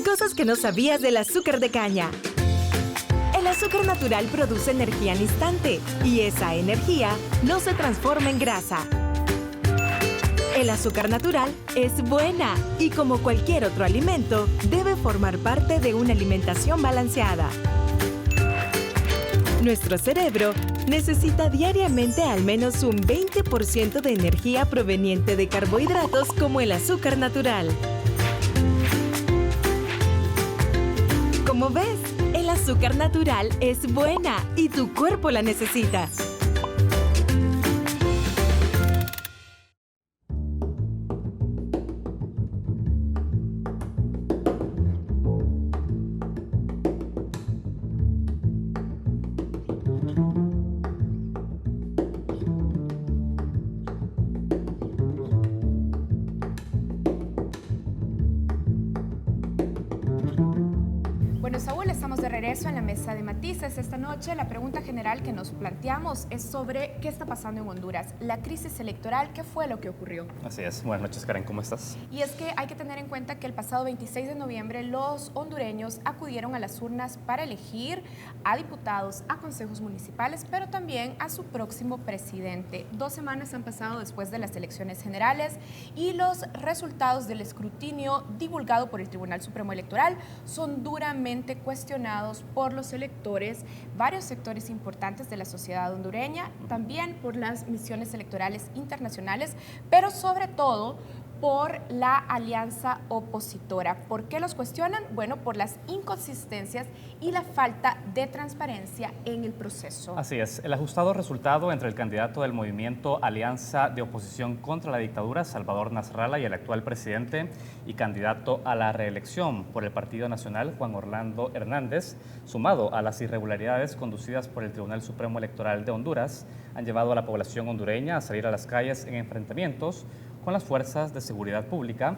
Cosas que no sabías del azúcar de caña. El azúcar natural produce energía al instante y esa energía no se transforma en grasa. El azúcar natural es buena y, como cualquier otro alimento, debe formar parte de una alimentación balanceada. Nuestro cerebro necesita diariamente al menos un 20% de energía proveniente de carbohidratos como el azúcar natural. Como ves, el azúcar natural es buena y tu cuerpo la necesita. regreso en la mesa de matices. Esta noche la pregunta general que nos planteamos es sobre qué está pasando en Honduras, la crisis electoral, qué fue lo que ocurrió. Así es. Buenas noches, Karen, ¿cómo estás? Y es que hay que tener en cuenta que el pasado 26 de noviembre los hondureños acudieron a las urnas para elegir a diputados, a consejos municipales, pero también a su próximo presidente. 2 semanas han pasado después de las elecciones generales y los resultados del escrutinio divulgado por el Tribunal Supremo Electoral son duramente cuestionados por los electores, varios sectores importantes de la sociedad hondureña, también por las misiones electorales internacionales, pero sobre todo por la alianza opositora. ¿Por qué los cuestionan? Bueno, por las inconsistencias y la falta de transparencia en el proceso. Así es. El ajustado resultado entre el candidato del movimiento Alianza de Oposición contra la Dictadura, Salvador Nasralla, y el actual presidente y candidato a la reelección por el Partido Nacional, Juan Orlando Hernández, sumado a las irregularidades conducidas por el Tribunal Supremo Electoral de Honduras, han llevado a la población hondureña a salir a las calles en enfrentamientos con las fuerzas de seguridad pública,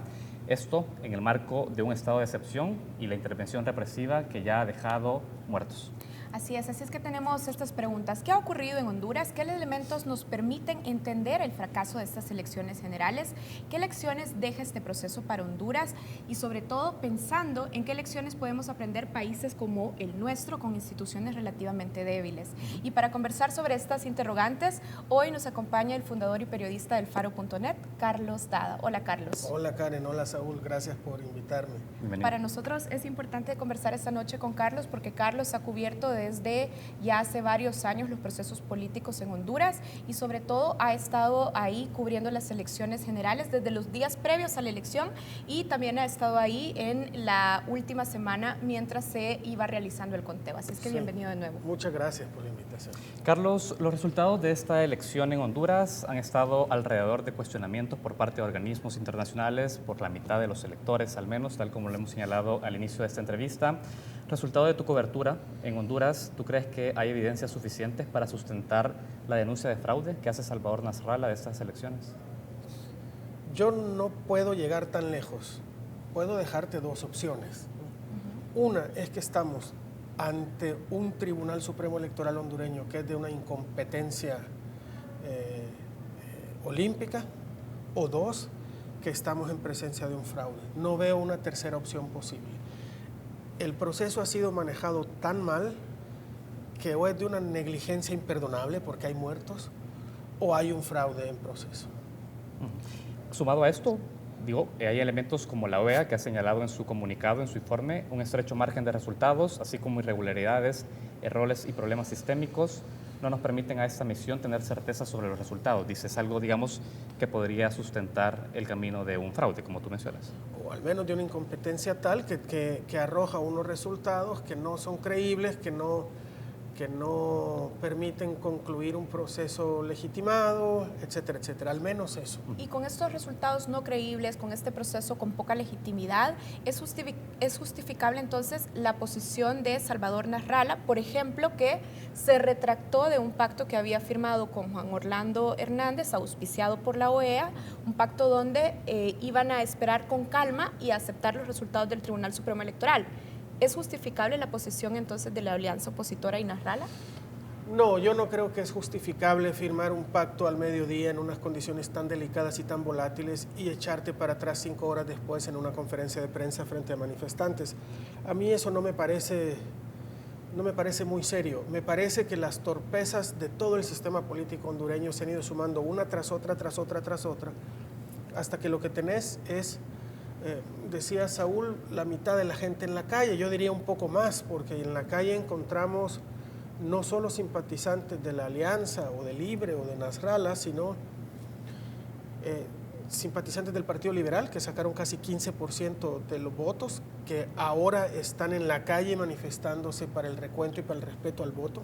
esto en el marco de un estado de excepción y la intervención represiva que ya ha dejado muertos. Así es que tenemos estas preguntas. ¿Qué ha ocurrido en Honduras? ¿Qué elementos nos permiten entender el fracaso de estas elecciones generales? ¿Qué lecciones deja este proceso para Honduras? Y sobre todo pensando en qué lecciones podemos aprender países como el nuestro con instituciones relativamente débiles. Y para conversar sobre estas interrogantes, hoy nos acompaña el fundador y periodista del Faro.net, Carlos Dada. Hola, Carlos. Hola, Karen. Hola, Saúl. Gracias por invitarme. Bienvenido. Para nosotros es importante conversar esta noche con Carlos porque Carlos ha cubierto desde ya hace varios años los procesos políticos en Honduras y sobre todo ha estado ahí cubriendo las elecciones generales desde los días previos a la elección y también ha estado ahí en la última semana mientras se iba realizando el conteo. Así es que bienvenido de nuevo. Muchas gracias por la invitación. Carlos, los resultados de esta elección en Honduras han estado alrededor de cuestionamientos por parte de organismos internacionales, por la mitad de los electores al menos, tal como lo hemos señalado al inicio de esta entrevista. Resultado de tu cobertura en Honduras, ¿tú crees que hay evidencias suficientes para sustentar la denuncia de fraude que hace Salvador Nasralla de estas elecciones? Yo no puedo llegar tan lejos. Puedo dejarte 2 opciones. Una es que estamos ante un Tribunal Supremo Electoral hondureño que es de una incompetencia olímpica, o 2, que estamos en presencia de un fraude. No veo una tercera opción posible. El proceso ha sido manejado tan mal que o es de una negligencia imperdonable porque hay muertos o hay un fraude en proceso. Sumado a esto, hay elementos como la OEA que ha señalado en su comunicado, en su informe, un estrecho margen de resultados, así como irregularidades, errores y problemas sistémicos no nos permiten a esta misión tener certeza sobre los resultados. Dices algo, que podría sustentar el camino de un fraude, como tú mencionas. O al menos de una incompetencia tal que arroja unos resultados que no son creíbles, que no permiten concluir un proceso legitimado, etcétera, etcétera. Al menos eso. Y con estos resultados no creíbles, con este proceso con poca legitimidad, ¿es justificable entonces la posición de Salvador Nasralla, por ejemplo, que se retractó de un pacto que había firmado con Juan Orlando Hernández, auspiciado por la OEA, un pacto donde iban a esperar con calma y aceptar los resultados del Tribunal Supremo Electoral? ¿Es justificable la posición entonces de la alianza opositora y Nasralla? No, yo no creo que es justificable firmar un pacto al mediodía en unas condiciones tan delicadas y tan volátiles y echarte para atrás 5 horas después en una conferencia de prensa frente a manifestantes. A mí eso no me parece muy serio. Me parece que las torpezas de todo el sistema político hondureño se han ido sumando una tras otra, hasta que lo que tenés es... decía Saúl, la mitad de la gente en la calle. Yo diría un poco más, porque en la calle encontramos no solo simpatizantes de la Alianza o de Libre o de Nasralla, sino simpatizantes del Partido Liberal, que sacaron casi 15% de los votos, que ahora están en la calle manifestándose para el recuento y para el respeto al voto,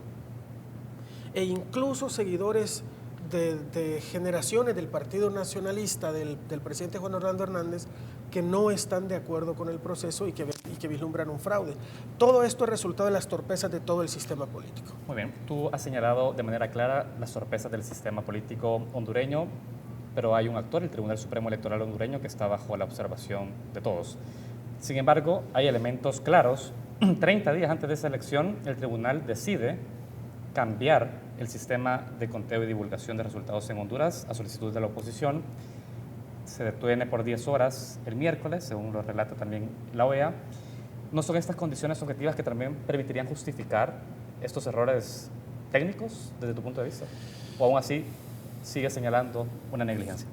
e incluso seguidores de generaciones del Partido Nacionalista del presidente Juan Orlando Hernández que no están de acuerdo con el proceso y que vislumbran un fraude. Todo esto es resultado de las torpezas de todo el sistema político. Muy bien, tú has señalado de manera clara las torpezas del sistema político hondureño, pero hay un actor, el Tribunal Supremo Electoral hondureño, que está bajo la observación de todos. Sin embargo, hay elementos claros 30 días antes de esa elección, el tribunal decide cambiar el sistema de conteo y divulgación de resultados en Honduras a solicitud de la oposición. Se detiene por 10 horas el miércoles, según lo relata también la OEA. ¿No son estas condiciones objetivas que también permitirían justificar estos errores técnicos desde tu punto de vista? ¿O aún así sigue señalando una negligencia?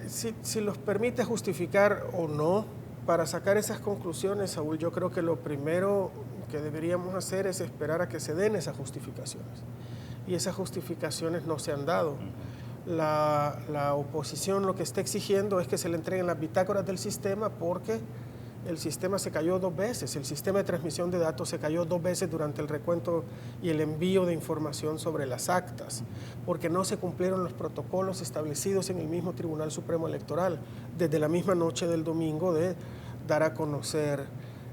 Si los permite justificar o no, para sacar esas conclusiones, Saúl, yo creo que lo primero que deberíamos hacer es esperar a que se den esas justificaciones. Y esas justificaciones no se han dado. La oposición lo que está exigiendo es que se le entreguen las bitácoras del sistema porque el sistema se cayó 2 veces. El sistema de transmisión de datos se cayó 2 veces durante el recuento y el envío de información sobre las actas, porque no se cumplieron los protocolos establecidos en el mismo Tribunal Supremo Electoral desde la misma noche del domingo de dar a conocer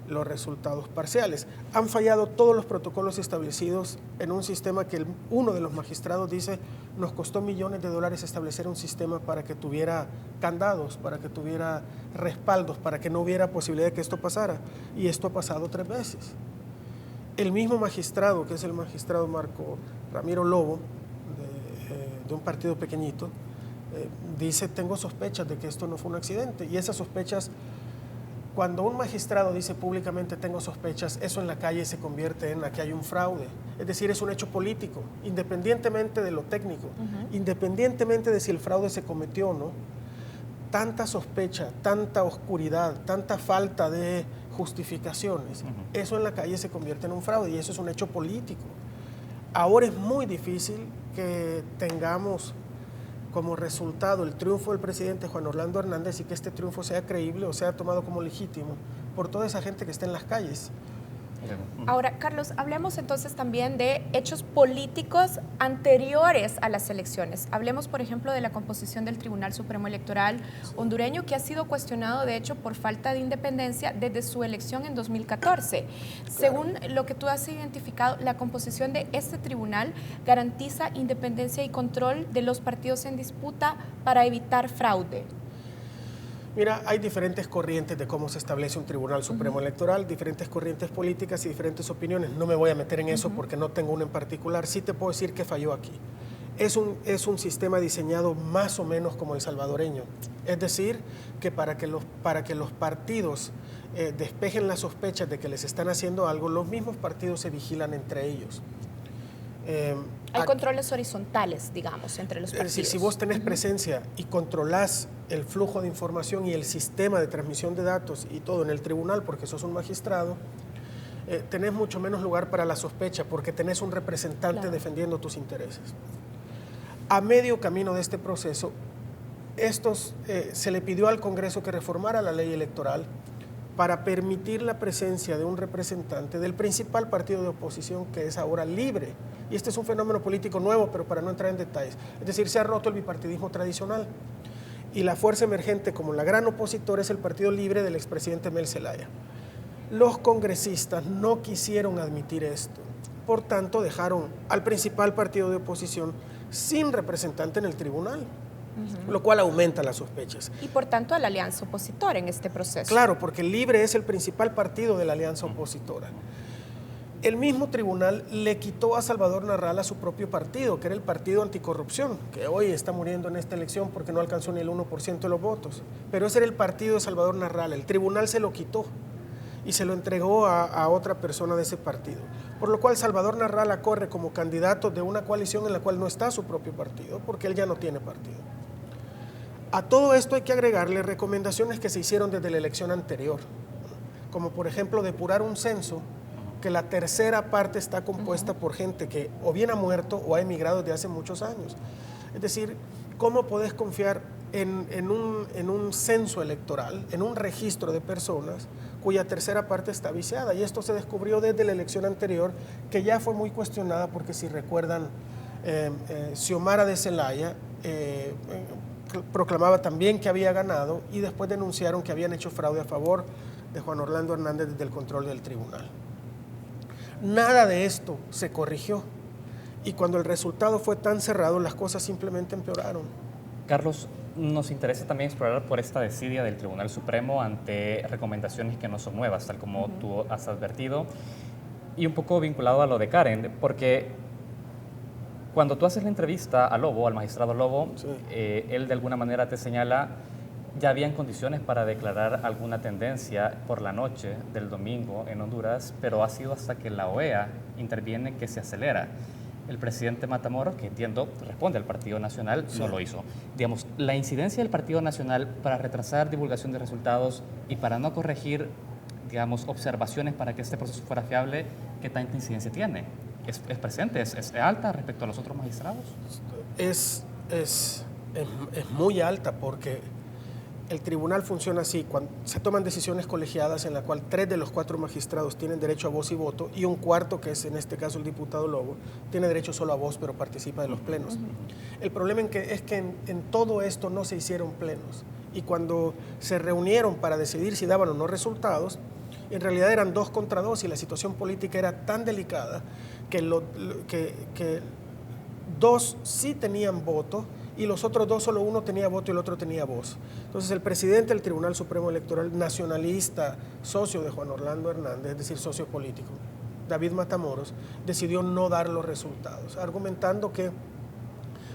los resultados parciales. Han fallado todos los protocolos establecidos en un sistema que uno de los magistrados dice nos costó millones de dólares establecer un sistema para que tuviera candados, para que tuviera respaldos, para que no hubiera posibilidad de que esto pasara. Y esto ha pasado 3 veces. El mismo magistrado, que es el magistrado Marco Ramiro Lobo, de un partido pequeñito, dice, tengo sospechas de que esto no fue un accidente. Y esas sospechas, cuando un magistrado dice públicamente tengo sospechas, eso en la calle se convierte en aquí hay un fraude. Es decir, es un hecho político, independientemente de lo técnico, independientemente de si el fraude se cometió o no. Tanta sospecha, tanta oscuridad, tanta falta de justificaciones, eso en la calle se convierte en un fraude y eso es un hecho político. Ahora es muy difícil que tengamos como resultado el triunfo del presidente Juan Orlando Hernández y que este triunfo sea creíble o sea tomado como legítimo por toda esa gente que está en las calles. Ahora, Carlos, hablemos entonces también de hechos políticos anteriores a las elecciones. Hablemos, por ejemplo, de la composición del Tribunal Supremo Electoral hondureño, que ha sido cuestionado, de hecho, por falta de independencia desde su elección en 2014. Según lo que tú has identificado, la composición de este tribunal garantiza independencia y control de los partidos en disputa para evitar fraude. Mira, hay diferentes corrientes de cómo se establece un Tribunal Supremo Electoral, diferentes corrientes políticas y diferentes opiniones. No me voy a meter en eso porque no tengo una en particular. Sí te puedo decir que falló aquí. Es un sistema diseñado más o menos como el salvadoreño. Es decir, que para que los partidos despejen las sospechas de que les están haciendo algo, los mismos partidos se vigilan entre ellos. Hay controles horizontales, digamos, entre los partidos. Es decir, si vos tenés presencia y controlás el flujo de información y el sistema de transmisión de datos y todo en el tribunal, porque sos un magistrado, tenés mucho menos lugar para la sospecha, porque tenés un representante defendiendo tus intereses. A medio camino de este proceso, se le pidió al Congreso que reformara la ley electoral para permitir la presencia de un representante del principal partido de oposición, que es ahora Libre. Y este es un fenómeno político nuevo, pero para no entrar en detalles. Es decir, se ha roto el bipartidismo tradicional. Y la fuerza emergente como la gran opositora es el Partido Libre del expresidente Mel Zelaya. Los congresistas no quisieron admitir esto. Por tanto, dejaron al principal partido de oposición sin representante en el tribunal. Lo cual aumenta las sospechas. Y por tanto a la alianza opositora en este proceso. Claro, porque el Libre es el principal partido de la alianza opositora. El mismo tribunal le quitó a Salvador Narral a su propio partido, que era el Partido Anticorrupción, que hoy está muriendo en esta elección porque no alcanzó ni el 1% de los votos. Pero ese era el partido de Salvador Narral. El tribunal se lo quitó y se lo entregó a otra persona de ese partido. Por lo cual Salvador Narral corre como candidato de una coalición en la cual no está su propio partido, porque él ya no tiene partido. A todo esto hay que agregarle recomendaciones que se hicieron desde la elección anterior, como por ejemplo depurar un censo que la tercera parte está compuesta por gente que o bien ha muerto o ha emigrado desde hace muchos años. Es decir, ¿cómo podés confiar en un censo electoral, en un registro de personas cuya tercera parte está viciada? Y esto se descubrió desde la elección anterior, que ya fue muy cuestionada porque, si recuerdan, Xiomara de Zelaya proclamaba también que había ganado y después denunciaron que habían hecho fraude a favor de Juan Orlando Hernández desde el control del tribunal. Nada de esto se corrigió y cuando el resultado fue tan cerrado, las cosas simplemente empeoraron. Carlos, nos interesa también explorar por esta desidia del Tribunal Supremo ante recomendaciones que no son nuevas, tal como tú has advertido, y un poco vinculado a lo de Karen, porque cuando tú haces la entrevista a Lobo, al magistrado Lobo, él de alguna manera te señala, ya habían condiciones para declarar alguna tendencia por la noche del domingo en Honduras, pero ha sido hasta que la OEA interviene que se acelera. El presidente Matamoros, que entiendo responde al Partido Nacional, no lo hizo. Digamos, la incidencia del Partido Nacional para retrasar divulgación de resultados y para no corregir, digamos, observaciones para que este proceso fuera fiable, ¿qué tanta incidencia tiene? ¿Es presente? ¿Es alta respecto a los otros magistrados? Es muy alta porque el tribunal funciona así, cuando se toman decisiones colegiadas en la cual 3 de los 4 magistrados tienen derecho a voz y voto y un cuarto, que es en este caso el diputado Lobo, tiene derecho solo a voz pero participa de los plenos. El problema es que en todo esto no se hicieron plenos y cuando se reunieron para decidir si daban o no resultados, en realidad eran 2 contra 2 y la situación política era tan delicada que 2 sí tenían voto y los otros 2, solo uno tenía voto y el otro tenía voz. Entonces el presidente del Tribunal Supremo Electoral, nacionalista, socio de Juan Orlando Hernández, es decir, socio político, David Matamoros, decidió no dar los resultados, argumentando que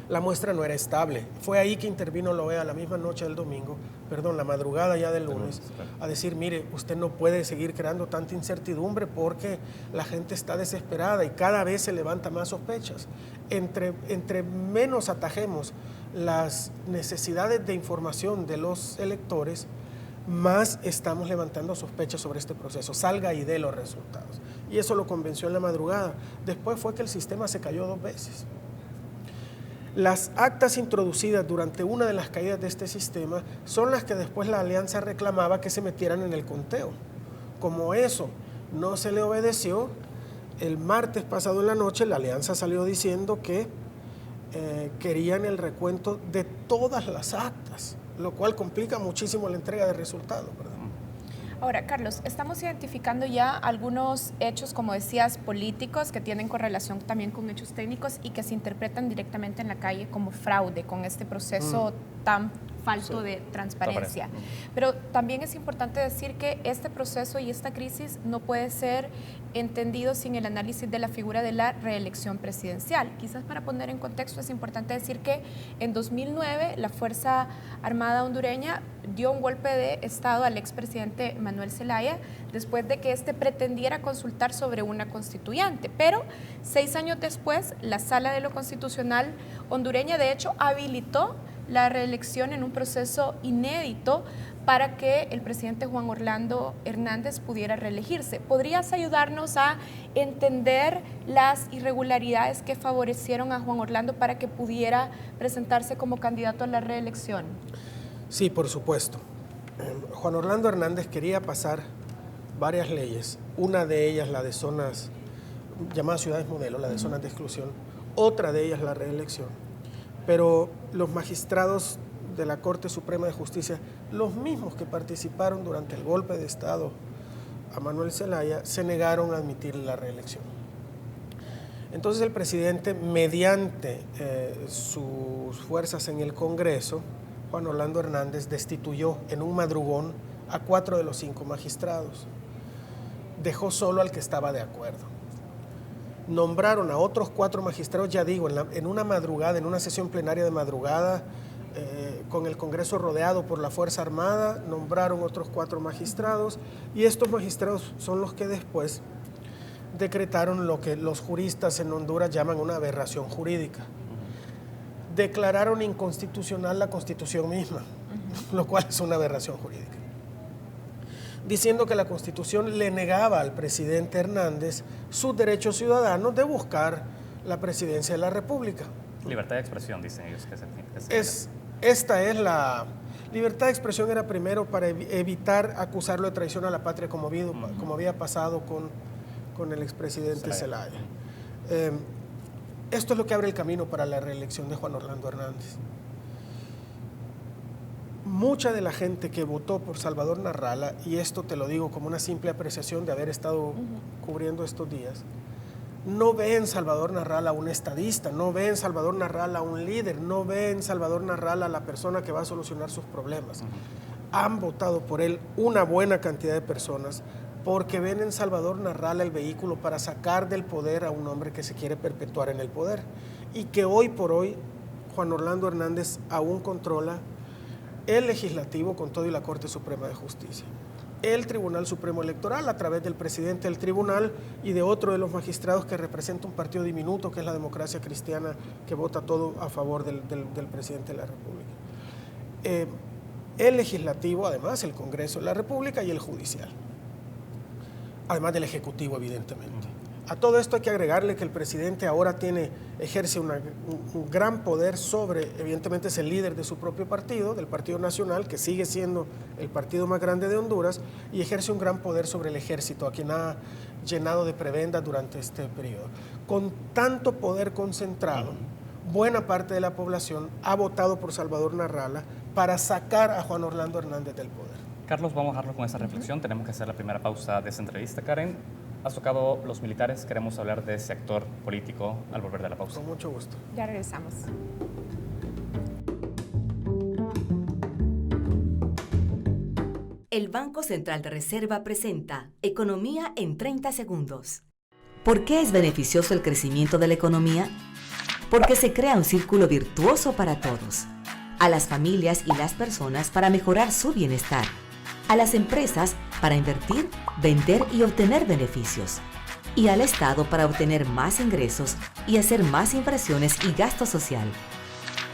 la muestra no era estable. Fue ahí que intervino la OEA la misma noche del domingo, la madrugada ya del lunes, a decir, mire, usted no puede seguir creando tanta incertidumbre porque la gente está desesperada y cada vez se levanta más sospechas. Entre menos atajemos las necesidades de información de los electores, más estamos levantando sospechas sobre este proceso. Salga y dé los resultados. Y eso lo convenció en la madrugada. Después fue que el sistema se cayó 2 veces. Las actas introducidas durante una de las caídas de este sistema son las que después la alianza reclamaba que se metieran en el conteo. Como eso no se le obedeció, el martes pasado en la noche la alianza salió diciendo que querían el recuento de todas las actas, lo cual complica muchísimo la entrega de resultados, ¿verdad? Ahora, Carlos, estamos identificando ya algunos hechos, como decías, políticos que tienen correlación también con hechos técnicos y que se interpretan directamente en la calle como fraude con este proceso tan falto de transparencia. Pero también es importante decir que este proceso y esta crisis no puede ser entendido sin el análisis de la figura de la reelección presidencial. Quizás para poner en contexto es importante decir que en 2009 la Fuerza Armada hondureña dio un golpe de Estado al expresidente Manuel Zelaya después de que éste pretendiera consultar sobre una constituyente. Pero 6 años después, la Sala de lo Constitucional hondureña de hecho habilitó la reelección en un proceso inédito para que el presidente Juan Orlando Hernández pudiera reelegirse. ¿Podrías ayudarnos a entender las irregularidades que favorecieron a Juan Orlando para que pudiera presentarse como candidato a la reelección? Sí, por supuesto. Juan Orlando Hernández quería pasar varias leyes, una de ellas la de zonas llamadas ciudades modelo, la de zonas de exclusión, otra de ellas la reelección. Pero los magistrados de la Corte Suprema de Justicia, los mismos que participaron durante el golpe de Estado a Manuel Zelaya, se negaron a admitir la reelección. Entonces el presidente, mediante sus fuerzas en el Congreso, Juan Orlando Hernández, destituyó en un madrugón a 4 de los 5 magistrados. Dejó solo al que estaba de acuerdo. Nombraron a otros 4 magistrados, ya digo, en una madrugada, en una sesión plenaria de madrugada, con el Congreso rodeado por la Fuerza Armada, nombraron otros 4 magistrados y estos magistrados son los que después decretaron lo que los juristas en Honduras llaman una aberración jurídica. Declararon inconstitucional la Constitución misma, lo cual es una aberración jurídica, diciendo que la Constitución le negaba al presidente Hernández sus derechos ciudadanos de buscar la presidencia de la República. Libertad de expresión, dicen ellos que Esta es la libertad de expresión, era primero para evitar acusarlo de traición a la patria como había pasado con el expresidente Zelaya. Esto es lo que abre el camino para la reelección de Juan Orlando Hernández. Mucha de la gente que votó por Salvador Narrala, y esto te lo digo como una simple apreciación de haber estado cubriendo estos días, no ve en Salvador Narral a un estadista, no ve en Salvador Narral a un líder, no ve en Salvador Narral a la persona que va a solucionar sus problemas. Han votado por él una buena cantidad de personas porque ven en Salvador Narral el vehículo para sacar del poder a un hombre que se quiere perpetuar en el poder y que hoy por hoy Juan Orlando Hernández aún controla el Legislativo con todo y la Corte Suprema de Justicia, el Tribunal Supremo Electoral a través del presidente del tribunal y de otro de los magistrados que representa un partido diminuto que es la Democracia Cristiana, que vota todo a favor del presidente de la República. El Legislativo, además el Congreso de la República y el Judicial, además del Ejecutivo, evidentemente. A todo esto hay que agregarle que el presidente ahora ejerce un gran poder sobre, evidentemente es el líder de su propio partido, del Partido Nacional, que sigue siendo el partido más grande de Honduras, y ejerce un gran poder sobre el ejército, a quien ha llenado de prebendas durante este periodo. Con tanto poder concentrado, buena parte de la población ha votado por Salvador Narrala para sacar a Juan Orlando Hernández del poder. Carlos, vamos a dejarlo con esa reflexión. Tenemos que hacer la primera pausa de esta entrevista. Karen, has tocado los militares. Queremos hablar de ese actor político al volver de la pausa. Con mucho gusto. Ya regresamos. El Banco Central de Reserva presenta Economía en 30 segundos. ¿Por qué es beneficioso el crecimiento de la economía? Porque se crea un círculo virtuoso para todos. A las familias y las personas para mejorar su bienestar. A las empresas para invertir, vender y obtener beneficios. Y al Estado para obtener más ingresos y hacer más inversiones y gasto social.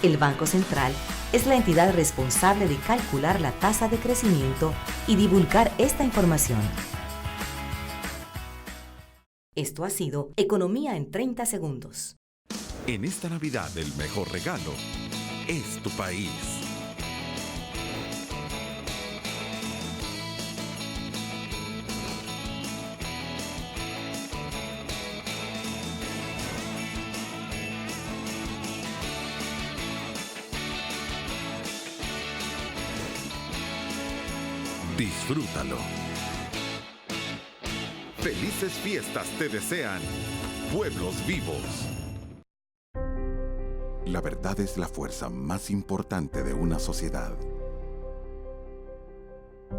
El Banco Central es la entidad responsable de calcular la tasa de crecimiento y divulgar esta información. Esto ha sido Economía en 30 segundos. En esta Navidad el mejor regalo es tu país. Disfrútalo. Felices fiestas te desean Pueblos Vivos. La verdad es la fuerza más importante de una sociedad.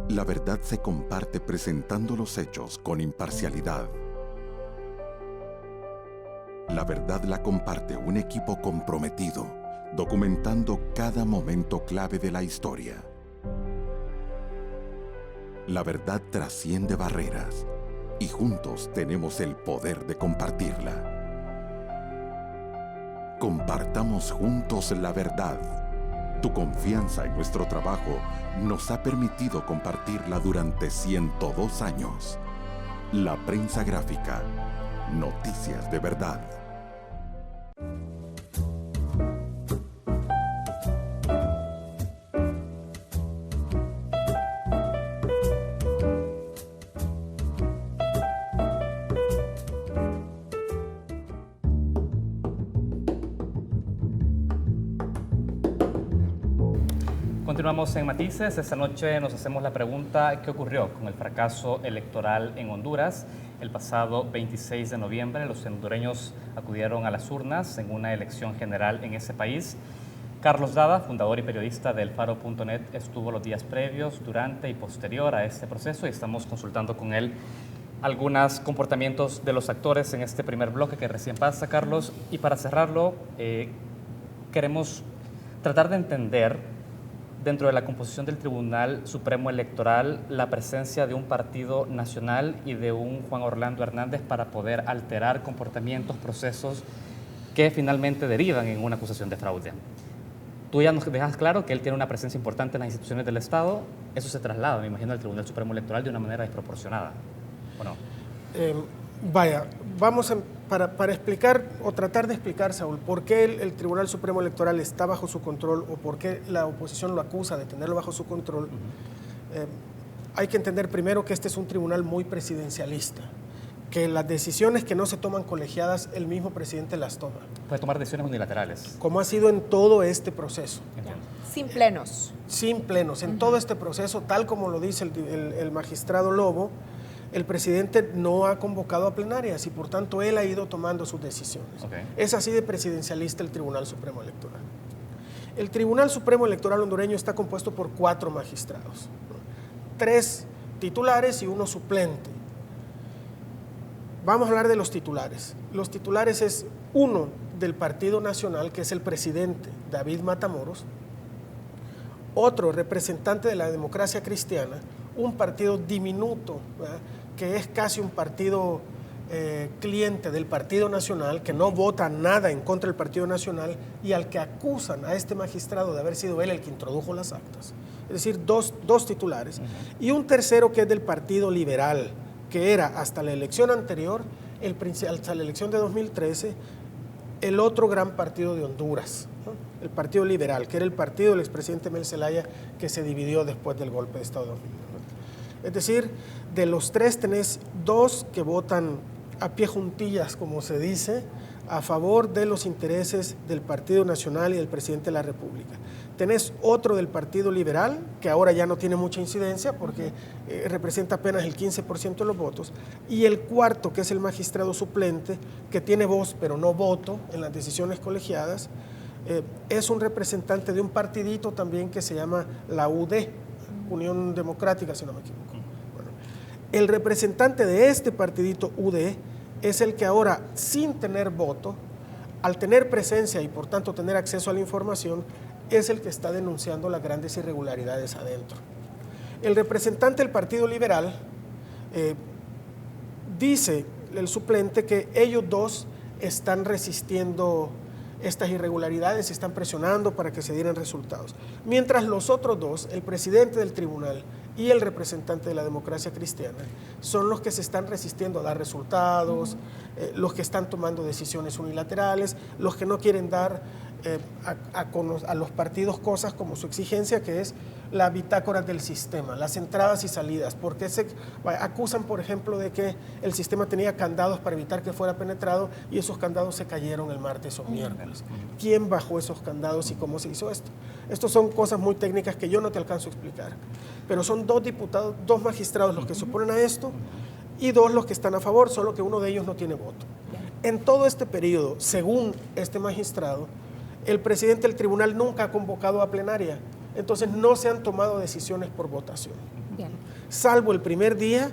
La verdad se comparte presentando los hechos con imparcialidad. La verdad la comparte un equipo comprometido, documentando cada momento clave de la historia. La verdad trasciende barreras y juntos tenemos el poder de compartirla. Compartamos juntos la verdad. Tu confianza en nuestro trabajo nos ha permitido compartirla durante 102 años. La prensa gráfica. Noticias de verdad. Continuamos en Matices. Esta noche nos hacemos la pregunta: ¿qué ocurrió con el fracaso electoral en Honduras? El pasado 26 de noviembre los hondureños acudieron a las urnas en una elección general en ese país. Carlos Dada, fundador y periodista del Faro.net, estuvo los días previos, durante y posterior a este proceso y estamos consultando con él algunos comportamientos de los actores en este primer bloque que recién pasa, Carlos. Y para cerrarlo, queremos tratar de entender dentro de la composición del Tribunal Supremo Electoral la presencia de un partido nacional y de un Juan Orlando Hernández para poder alterar comportamientos, procesos que finalmente derivan en una acusación de fraude. Tú ya nos dejas claro que él tiene una presencia importante en las instituciones del Estado. Eso se traslada, me imagino, al Tribunal Supremo Electoral de una manera desproporcionada, ¿o no? Vamos para explicar o tratar de explicar, Saúl, por qué el Tribunal Supremo Electoral está bajo su control o por qué la oposición lo acusa de tenerlo bajo su control. Hay que entender primero que este es un tribunal muy presidencialista, que las decisiones que no se toman colegiadas, el mismo presidente las toma. Puede tomar decisiones unilaterales. Como ha sido en todo este proceso. Entiendo. Sin plenos. Sin plenos. En todo este proceso, tal como lo dice el magistrado Lobo, el presidente no ha convocado a plenarias y por tanto él ha ido tomando sus decisiones. Okay. Es así de presidencialista el Tribunal Supremo Electoral. El Tribunal Supremo Electoral hondureño está compuesto por 4 magistrados, 3 titulares y 1 suplente. Vamos a hablar de los titulares. Los titulares es uno del Partido Nacional, que es el presidente David Matamoros, otro representante de la Democracia Cristiana, un partido diminuto, ¿verdad?, que es casi un partido cliente del Partido Nacional, que no vota nada en contra del Partido Nacional y al que acusan a este magistrado de haber sido él el que introdujo las actas. Es decir, dos titulares. Y un tercero que es del Partido Liberal, que era hasta la elección anterior, hasta la elección de 2013, el otro gran partido de Honduras, ¿no?, el Partido Liberal, que era el partido del expresidente Mel Zelaya, que se dividió después del golpe de Estado de 2009. Es decir, de los 3 tenés 2 que votan a pie juntillas, como se dice, a favor de los intereses del Partido Nacional y del presidente de la República. Tenés otro del Partido Liberal, que ahora ya no tiene mucha incidencia porque representa apenas el 15% de los votos, y el cuarto, que es el magistrado suplente, que tiene voz pero no voto en las decisiones colegiadas, es un representante de un partidito también que se llama la UD, Unión Democrática, si no me equivoco. Bueno, el representante de este partidito UD es el que ahora, sin tener voto, al tener presencia y por tanto tener acceso a la información, es el que está denunciando las grandes irregularidades adentro. El representante del Partido Liberal dice, el suplente, que ellos 2 están resistiendo estas irregularidades, se están presionando para que se dieran resultados. Mientras los otros 2, el presidente del tribunal y el representante de la Democracia Cristiana, son los que se están resistiendo a dar resultados, los que están tomando decisiones unilaterales, los que no quieren dar a los partidos cosas como su exigencia, que es la bitácora del sistema, las entradas y salidas, porque acusan, por ejemplo, de que el sistema tenía candados para evitar que fuera penetrado y esos candados se cayeron el martes o miércoles. ¿Quién bajó esos candados y cómo se hizo esto? Estas son cosas muy técnicas que yo no te alcanzo a explicar, pero son 2 diputados, 2 magistrados los que se oponen a esto y 2 los que están a favor, solo que uno de ellos no tiene voto. En todo este periodo, según este magistrado, el presidente del tribunal nunca ha convocado a plenaria, entonces no se han tomado decisiones por votación. Bien. Salvo el primer día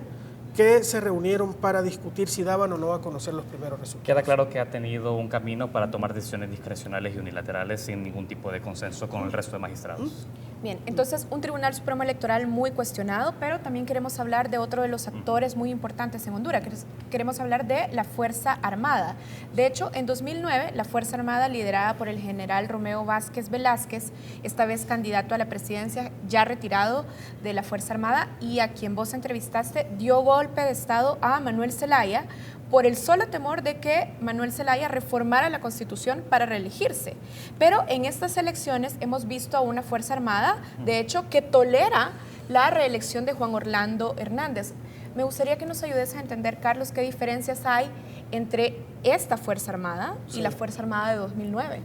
que se reunieron para discutir si daban o no a conocer los primeros resultados. Queda claro que ha tenido un camino para tomar decisiones discrecionales y unilaterales sin ningún tipo de consenso con el resto de magistrados. Bien, entonces un Tribunal Supremo Electoral muy cuestionado, pero también queremos hablar de otro de los actores muy importantes en Honduras. Queremos hablar de la Fuerza Armada. De hecho, en 2009, la Fuerza Armada, liderada por el general Romeo Vázquez Velázquez, esta vez candidato a la presidencia, ya retirado de la Fuerza Armada y a quien vos entrevistaste, dio golpe de Estado a Manuel Zelaya por el solo temor de que Manuel Zelaya reformara la Constitución para reelegirse. Pero en estas elecciones hemos visto a una Fuerza Armada, de hecho, que tolera la reelección de Juan Orlando Hernández. Me gustaría que nos ayudes a entender, Carlos, qué diferencias hay entre esta Fuerza Armada y la Fuerza Armada de 2009.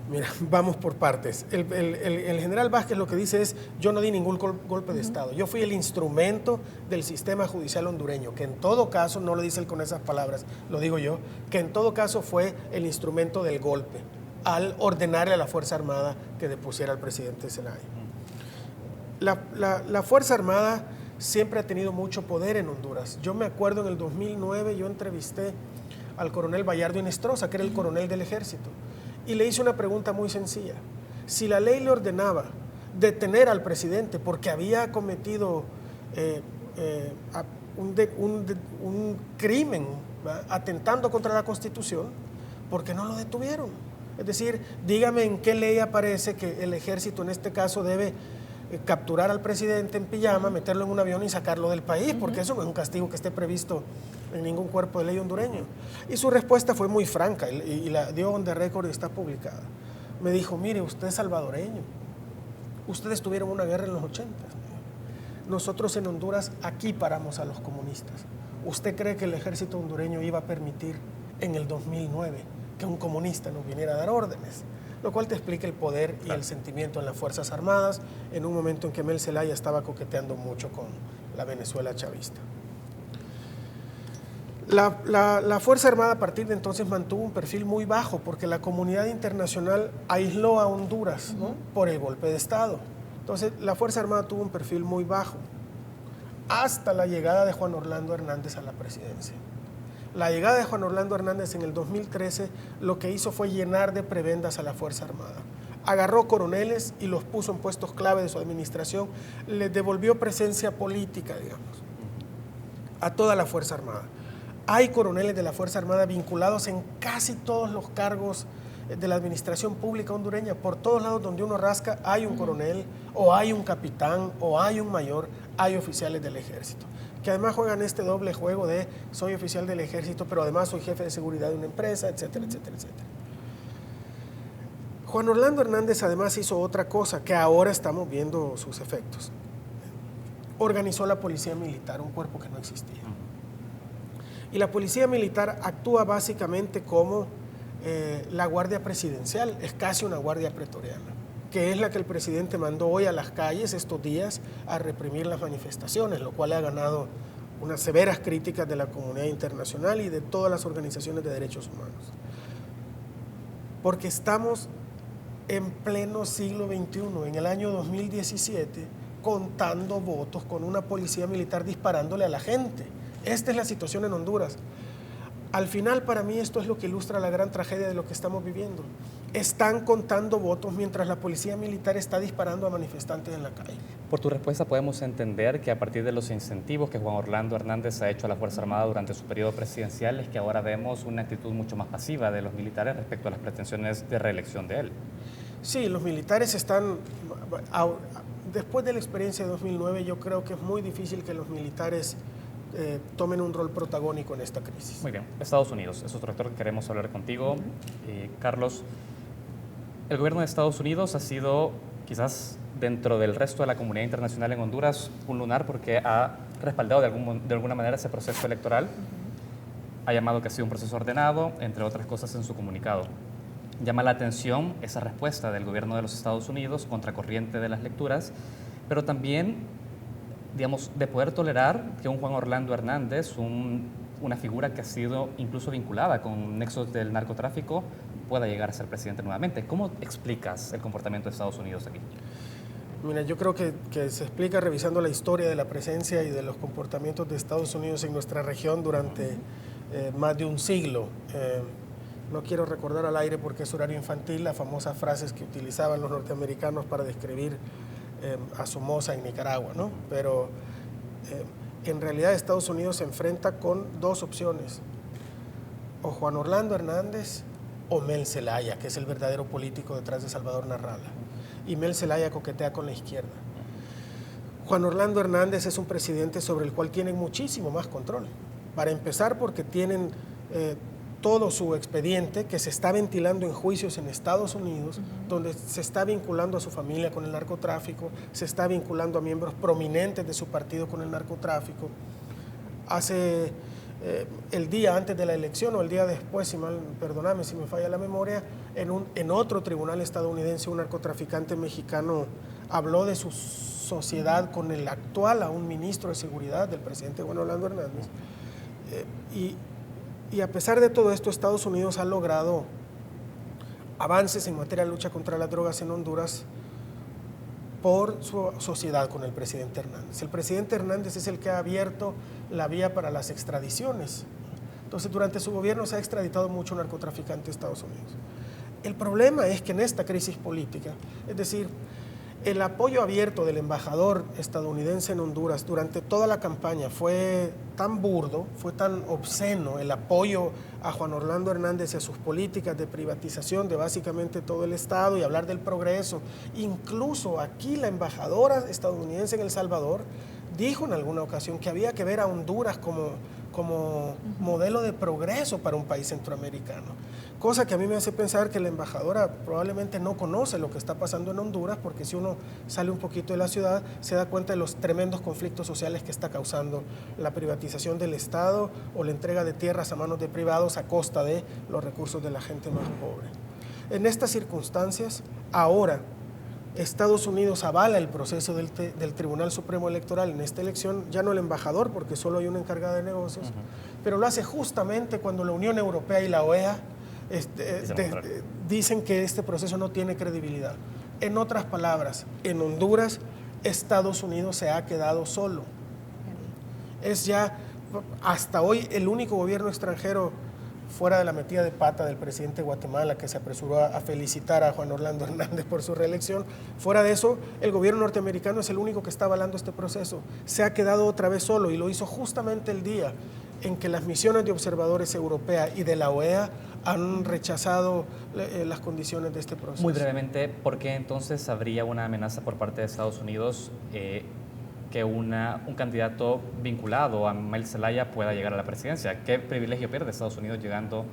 Mira, vamos por partes. El general Vázquez lo que dice es, yo no di ningún golpe de Estado, yo fui el instrumento del sistema judicial hondureño, que en todo caso, no lo dice él con esas palabras, lo digo yo, que en todo caso fue el instrumento del golpe, al ordenarle a la Fuerza Armada que depusiera al presidente Zelaya. La Fuerza Armada siempre ha tenido mucho poder en Honduras. Yo me acuerdo en el 2009, yo entrevisté al coronel Bayardo Inestrosa, que era el coronel del ejército, y le hice una pregunta muy sencilla. Si la ley le ordenaba detener al presidente porque había cometido un crimen, ¿verdad?, atentando contra la Constitución, ¿por qué no lo detuvieron? Es decir, dígame en qué ley aparece que el ejército en este caso debe capturar al presidente en pijama, meterlo en un avión y sacarlo del país, porque eso no es un castigo que esté previsto en ningún cuerpo de ley hondureño. Y su respuesta fue muy franca y la dio on the record y está publicada. Me dijo, mire, usted es salvadoreño, ustedes tuvieron una guerra en los 80. Nosotros en Honduras aquí paramos a los comunistas. ¿Usted cree que el ejército hondureño iba a permitir en el 2009 que un comunista nos viniera a dar órdenes? Lo cual te explica el poder y el sentimiento en las Fuerzas Armadas en un momento en que Mel Zelaya estaba coqueteando mucho la Venezuela chavista. La Fuerza Armada a partir de entonces mantuvo un perfil muy bajo porque la comunidad internacional aisló a Honduras, ¿no?, por el golpe de Estado. Entonces la Fuerza Armada tuvo un perfil muy bajo hasta la llegada de Juan Orlando Hernández a la presidencia. La llegada de Juan Orlando Hernández en el 2013 lo que hizo fue llenar de prebendas a la Fuerza Armada. Agarró coroneles y los puso en puestos clave de su administración, les devolvió presencia política, digamos, a toda la Fuerza Armada. Hay coroneles de la Fuerza Armada vinculados en casi todos los cargos de la administración pública hondureña. Por todos lados donde uno rasca hay un coronel, o hay un capitán, o hay un mayor, hay oficiales del ejército, que además juegan este doble juego de soy oficial del ejército, pero además soy jefe de seguridad de una empresa, etcétera, etcétera, etcétera. Juan Orlando Hernández además hizo otra cosa que ahora estamos viendo sus efectos. Organizó la policía militar, un cuerpo que no existía. Y la policía militar actúa básicamente como la guardia presidencial, es casi una guardia pretoriana, que es la que el presidente mandó hoy a las calles estos días a reprimir las manifestaciones, lo cual ha ganado unas severas críticas de la comunidad internacional y de todas las organizaciones de derechos humanos. Porque estamos en pleno siglo XXI, en el año 2017, contando votos con una policía militar disparándole a la gente. Esta es la situación en Honduras. Al final, para mí, esto es lo que ilustra la gran tragedia de lo que estamos viviendo. Están contando votos mientras la policía militar está disparando a manifestantes en la calle. Por tu respuesta podemos entender que a partir de los incentivos que Juan Orlando Hernández ha hecho a la Fuerza Armada durante su periodo presidencial es que ahora vemos una actitud mucho más pasiva de los militares respecto a las pretensiones de reelección de él. Sí, los militares están... Después de la experiencia de 2009, yo creo que es muy difícil que los militares tomen un rol protagónico en esta crisis. Muy bien. Estados Unidos es otro actor que queremos hablar contigo. Carlos, el gobierno de Estados Unidos ha sido quizás dentro del resto de la comunidad internacional en Honduras un lunar porque ha respaldado de alguna manera ese proceso electoral. Ha llamado que ha sido un proceso ordenado, entre otras cosas en su comunicado. Llama la atención esa respuesta del gobierno de los Estados Unidos, contracorriente de las lecturas, pero también, digamos, de poder tolerar que un Juan Orlando Hernández, una figura que ha sido incluso vinculada con nexos del narcotráfico, pueda llegar a ser presidente nuevamente. ¿Cómo explicas el comportamiento de Estados Unidos aquí? Mira, yo creo que se explica revisando la historia de la presencia y de los comportamientos de Estados Unidos en nuestra región durante más de un siglo. No quiero recordar al aire porque es horario infantil las famosas frases que utilizaban los norteamericanos para describir a Somoza en Nicaragua, ¿no? Pero en realidad Estados Unidos se enfrenta con dos opciones, o Juan Orlando Hernández o Mel Zelaya, que es el verdadero político detrás de Salvador Narrala, y Mel Zelaya coquetea con la izquierda. Juan Orlando Hernández es un presidente sobre el cual tienen muchísimo más control, para empezar porque tienen todo su expediente que se está ventilando en juicios en Estados Unidos, donde se está vinculando a su familia con el narcotráfico, se está vinculando a miembros prominentes de su partido con el narcotráfico. Hace el día antes de la elección o el día después, perdóname si me falla la memoria, en otro tribunal estadounidense un narcotraficante mexicano habló de su sociedad con el actual, aún ministro de Seguridad del presidente Juan Orlando Hernández. Y a pesar de todo esto, Estados Unidos ha logrado avances en materia de lucha contra las drogas en Honduras por su sociedad con el presidente Hernández. El presidente Hernández es el que ha abierto la vía para las extradiciones. Entonces, durante su gobierno se ha extraditado mucho narcotraficante a Estados Unidos. El problema es que en esta crisis política, es decir, el apoyo abierto del embajador estadounidense en Honduras durante toda la campaña fue tan burdo, fue tan obsceno el apoyo a Juan Orlando Hernández y a sus políticas de privatización de básicamente todo el Estado y hablar del progreso. Incluso aquí la embajadora estadounidense en El Salvador dijo en alguna ocasión que había que ver a Honduras como modelo de progreso para un país centroamericano. Cosa que a mí me hace pensar que la embajadora probablemente no conoce lo que está pasando en Honduras, porque si uno sale un poquito de la ciudad se da cuenta de los tremendos conflictos sociales que está causando la privatización del Estado o la entrega de tierras a manos de privados a costa de los recursos de la gente más pobre. En estas circunstancias, ahora, Estados Unidos avala el proceso del Tribunal Supremo Electoral en esta elección, ya no el embajador, porque solo hay una encargada de negocios, pero lo hace justamente cuando la Unión Europea y la OEA dicen que este proceso no tiene credibilidad. En otras palabras, en Honduras, Estados Unidos se ha quedado solo. Es ya, hasta hoy, el único gobierno extranjero fuera de la metida de pata del presidente de Guatemala, que se apresuró a felicitar a Juan Orlando Hernández por su reelección. Fuera de eso, el gobierno norteamericano es el único que está avalando este proceso. Se ha quedado otra vez solo y lo hizo justamente el día en que las misiones de observadores europeas y de la OEA han rechazado las condiciones de este proceso. Muy brevemente, ¿por qué entonces habría una amenaza por parte de Estados Unidos que un candidato vinculado a Mel Zelaya pueda llegar a la presidencia? ¿Qué privilegio pierde Estados Unidos llegando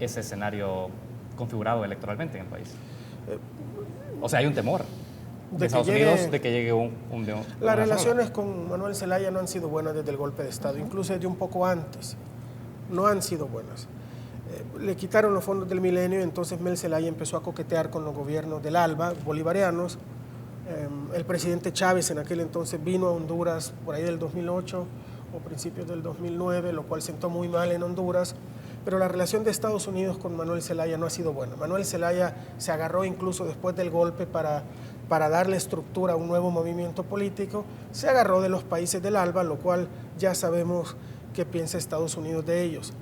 a ese escenario configurado electoralmente en el país? O sea, hay un temor de Estados Unidos de que llegue Las relaciones con Manuel Zelaya no han sido buenas desde el golpe de Estado, incluso desde un poco antes. No han sido buenas. Le quitaron los fondos del milenio y entonces Mel Zelaya empezó a coquetear con los gobiernos del ALBA, bolivarianos. El presidente Chávez en aquel entonces vino a Honduras por ahí del 2008 o principios del 2009, lo cual sentó muy mal en Honduras, pero la relación de Estados Unidos con Manuel Zelaya no ha sido buena. Manuel Zelaya se agarró incluso después del golpe para darle estructura a un nuevo movimiento político, se agarró de los países del ALBA, lo cual ya sabemos qué piensa Estados Unidos de ellos.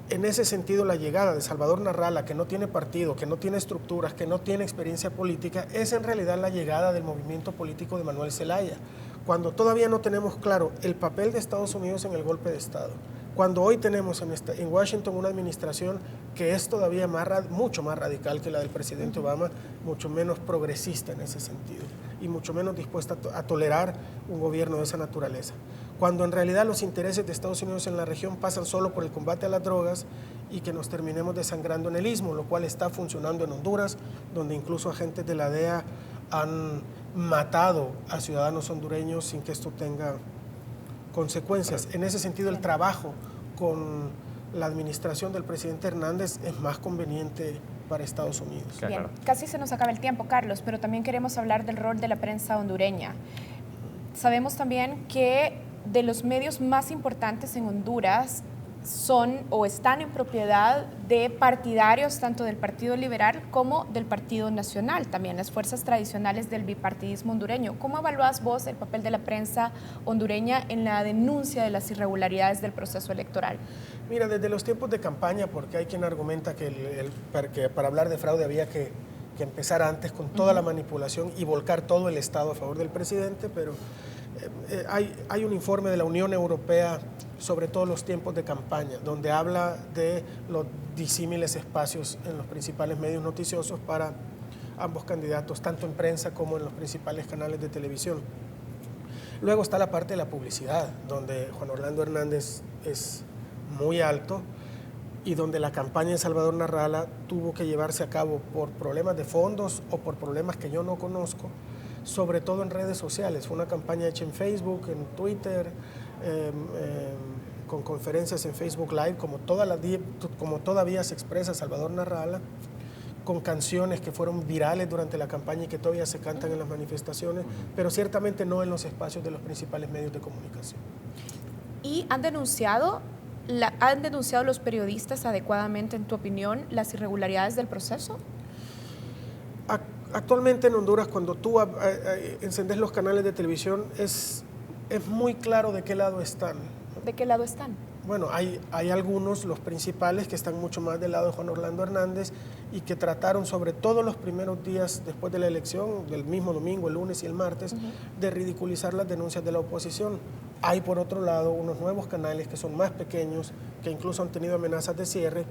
En ese sentido, la llegada de Salvador Narrala, que no tiene partido, que no tiene estructuras, que no tiene experiencia política, es en realidad la llegada del movimiento político de Manuel Zelaya, cuando todavía no tenemos claro el papel de Estados Unidos en el golpe de Estado, cuando hoy tenemos en Washington una administración que es todavía mucho más radical que la del presidente Obama, mucho menos progresista en ese sentido y mucho menos dispuesta a tolerar un gobierno de esa naturaleza. Cuando en realidad los intereses de Estados Unidos en la región pasan solo por el combate a las drogas y que nos terminemos desangrando en el istmo, lo cual está funcionando en Honduras, donde incluso agentes de la DEA han matado a ciudadanos hondureños sin que esto tenga consecuencias. En ese sentido, el trabajo con la administración del presidente Hernández es más conveniente para Estados Unidos. Bien, casi se nos acaba el tiempo, Carlos, pero también queremos hablar del rol de la prensa hondureña. Sabemos también que de los medios más importantes en Honduras son o están en propiedad de partidarios tanto del Partido Liberal como del Partido Nacional, también las fuerzas tradicionales del bipartidismo hondureño. ¿Cómo evalúas vos el papel de la prensa hondureña en la denuncia de las irregularidades del proceso electoral? Mira, desde los tiempos de campaña, porque hay quien argumenta que para hablar de fraude había que empezar antes con toda la manipulación y volcar todo el Estado a favor del presidente, pero hay un informe de la Unión Europea sobre todos los tiempos de campaña, donde habla de los disímiles espacios en los principales medios noticiosos para ambos candidatos, tanto en prensa como en los principales canales de televisión. Luego está la parte de la publicidad, donde Juan Orlando Hernández es muy alto y donde la campaña de Salvador Narrala tuvo que llevarse a cabo por problemas de fondos o por problemas que yo no conozco, sobre todo en redes sociales. Fue una campaña hecha en Facebook, en Twitter, con conferencias en Facebook Live, como todavía se expresa Salvador Narrala, con canciones que fueron virales durante la campaña y que todavía se cantan en las manifestaciones, pero ciertamente no en los espacios de los principales medios de comunicación. ¿Y han denunciado los periodistas adecuadamente, en tu opinión, las irregularidades del proceso? Actualmente en Honduras, cuando tú encendes los canales de televisión, es muy claro de qué lado están. ¿De qué lado están? Bueno, hay algunos, los principales, que están mucho más del lado de Juan Orlando Hernández y que trataron, sobre todo los primeros días después de la elección, del mismo domingo, el lunes y el martes, de ridiculizar las denuncias de la oposición. Hay, por otro lado, unos nuevos canales que son más pequeños, que incluso han tenido amenazas de cierre,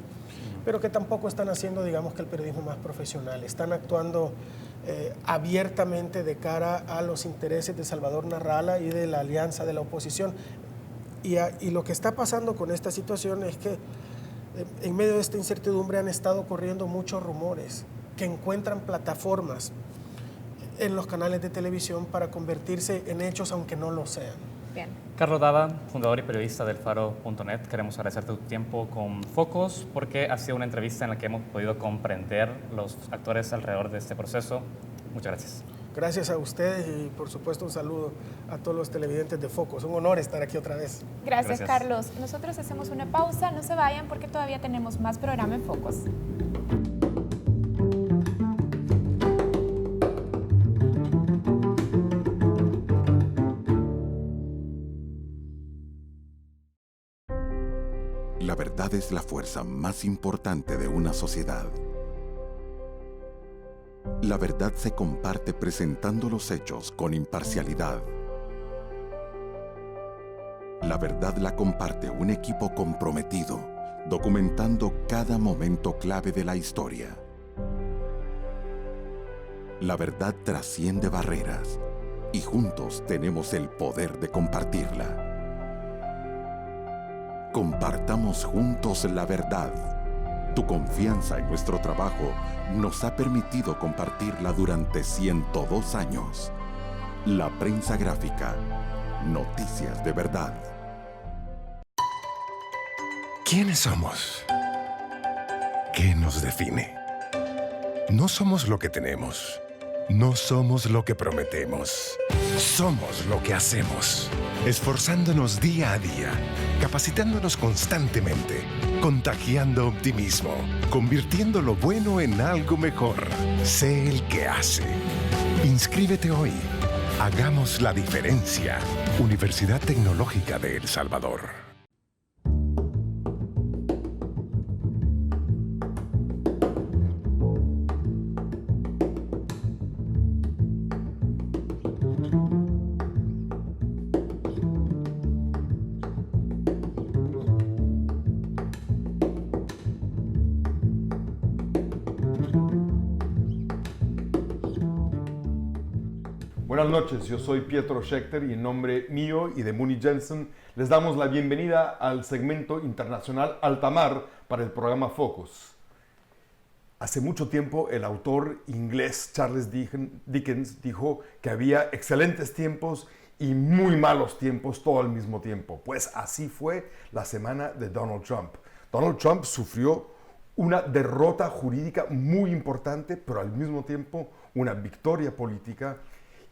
pero que tampoco están haciendo, digamos, que el periodismo más profesional. Están actuando abiertamente de cara a los intereses de Salvador Narrala y de la alianza de la oposición. Y lo que está pasando con esta situación es que en medio de esta incertidumbre han estado corriendo muchos rumores que encuentran plataformas en los canales de televisión para convertirse en hechos aunque no lo sean. Bien. Carlos Dava, fundador y periodista del Faro.net, queremos agradecerte tu tiempo con Focos porque ha sido una entrevista en la que hemos podido comprender los actores alrededor de este proceso Muchas gracias. Gracias a ustedes y por supuesto un saludo a todos los televidentes de Focos. Un honor estar aquí otra vez. Gracias, Carlos. Nosotros hacemos una pausa, no se vayan porque todavía tenemos más programa en Focos. La verdad es la fuerza más importante de una sociedad. La verdad se comparte presentando los hechos con imparcialidad. La verdad la comparte un equipo comprometido, documentando cada momento clave de la historia. La verdad trasciende barreras y juntos tenemos el poder de compartirla. Compartamos juntos la verdad. Tu confianza en nuestro trabajo nos ha permitido compartirla durante 102 años. La prensa gráfica. Noticias de verdad. ¿Quiénes somos? ¿Qué nos define? No somos lo que tenemos. No somos lo que prometemos. Somos lo que hacemos. Esforzándonos día a día, capacitándonos constantemente, contagiando optimismo, convirtiendo lo bueno en algo mejor. Sé el que hace. Inscríbete hoy. Hagamos la diferencia. Universidad Tecnológica de El Salvador. Buenas noches, yo soy Pietro Schechter y en nombre mío y de Muni Jensen les damos la bienvenida al segmento internacional Altamar para el programa Focus. Hace mucho tiempo el autor inglés Charles Dickens dijo que había excelentes tiempos y muy malos tiempos todo al mismo tiempo. Pues así fue la semana de Donald Trump. Donald Trump sufrió una derrota jurídica muy importante, pero al mismo tiempo una victoria política.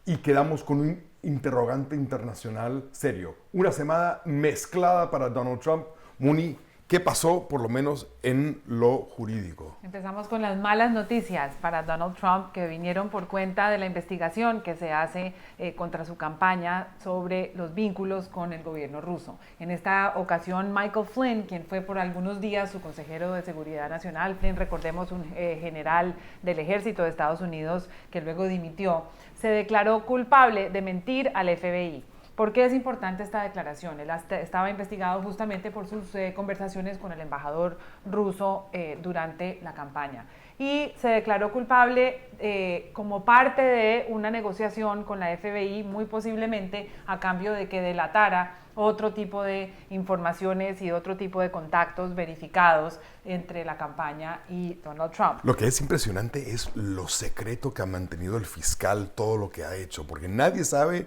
Y quedamos con un interrogante internacional serio. Una semana mezclada para Donald Trump. Muni, ¿qué pasó por lo menos en lo jurídico? Empezamos con las malas noticias para Donald Trump que vinieron por cuenta de la investigación que se hace contra su campaña sobre los vínculos con el gobierno ruso. En esta ocasión, Michael Flynn, quien fue por algunos días su consejero de Seguridad Nacional, Flynn, recordemos, un general del ejército de Estados Unidos que luego dimitió, se declaró culpable de mentir al FBI. ¿Por qué es importante esta declaración? Él estaba investigado justamente por sus conversaciones con el embajador ruso durante la campaña. Y se declaró culpable como parte de una negociación con la FBI, muy posiblemente a cambio de que delatara otro tipo de informaciones y otro tipo de contactos verificados entre la campaña y Donald Trump. Lo que es impresionante es lo secreto que ha mantenido el fiscal, todo lo que ha hecho, porque nadie sabe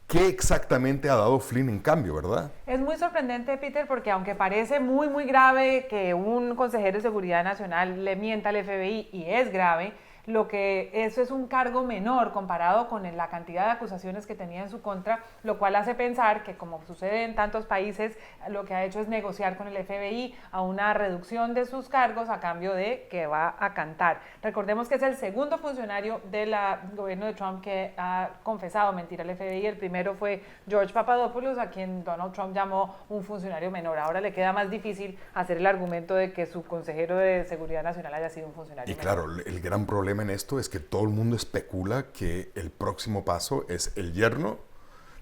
qué exactamente ha dado Flynn en cambio, ¿verdad? Es muy sorprendente, Peter, porque aunque parece muy, muy grave que un consejero de Seguridad Nacional le mienta al FBI, y es grave, eso es un cargo menor comparado con la cantidad de acusaciones que tenía en su contra, lo cual hace pensar que, como sucede en tantos países, lo que ha hecho es negociar con el FBI a una reducción de sus cargos a cambio de que va a cantar. Recordemos que es el segundo funcionario del gobierno de Trump que ha confesado mentir al FBI. El primero fue George Papadopoulos, a quien Donald Trump llamó un funcionario menor. Ahora le queda más difícil hacer el argumento de que su consejero de Seguridad Nacional haya sido un funcionario menor. Y claro, el gran problema en esto es que todo el mundo especula que el próximo paso es el yerno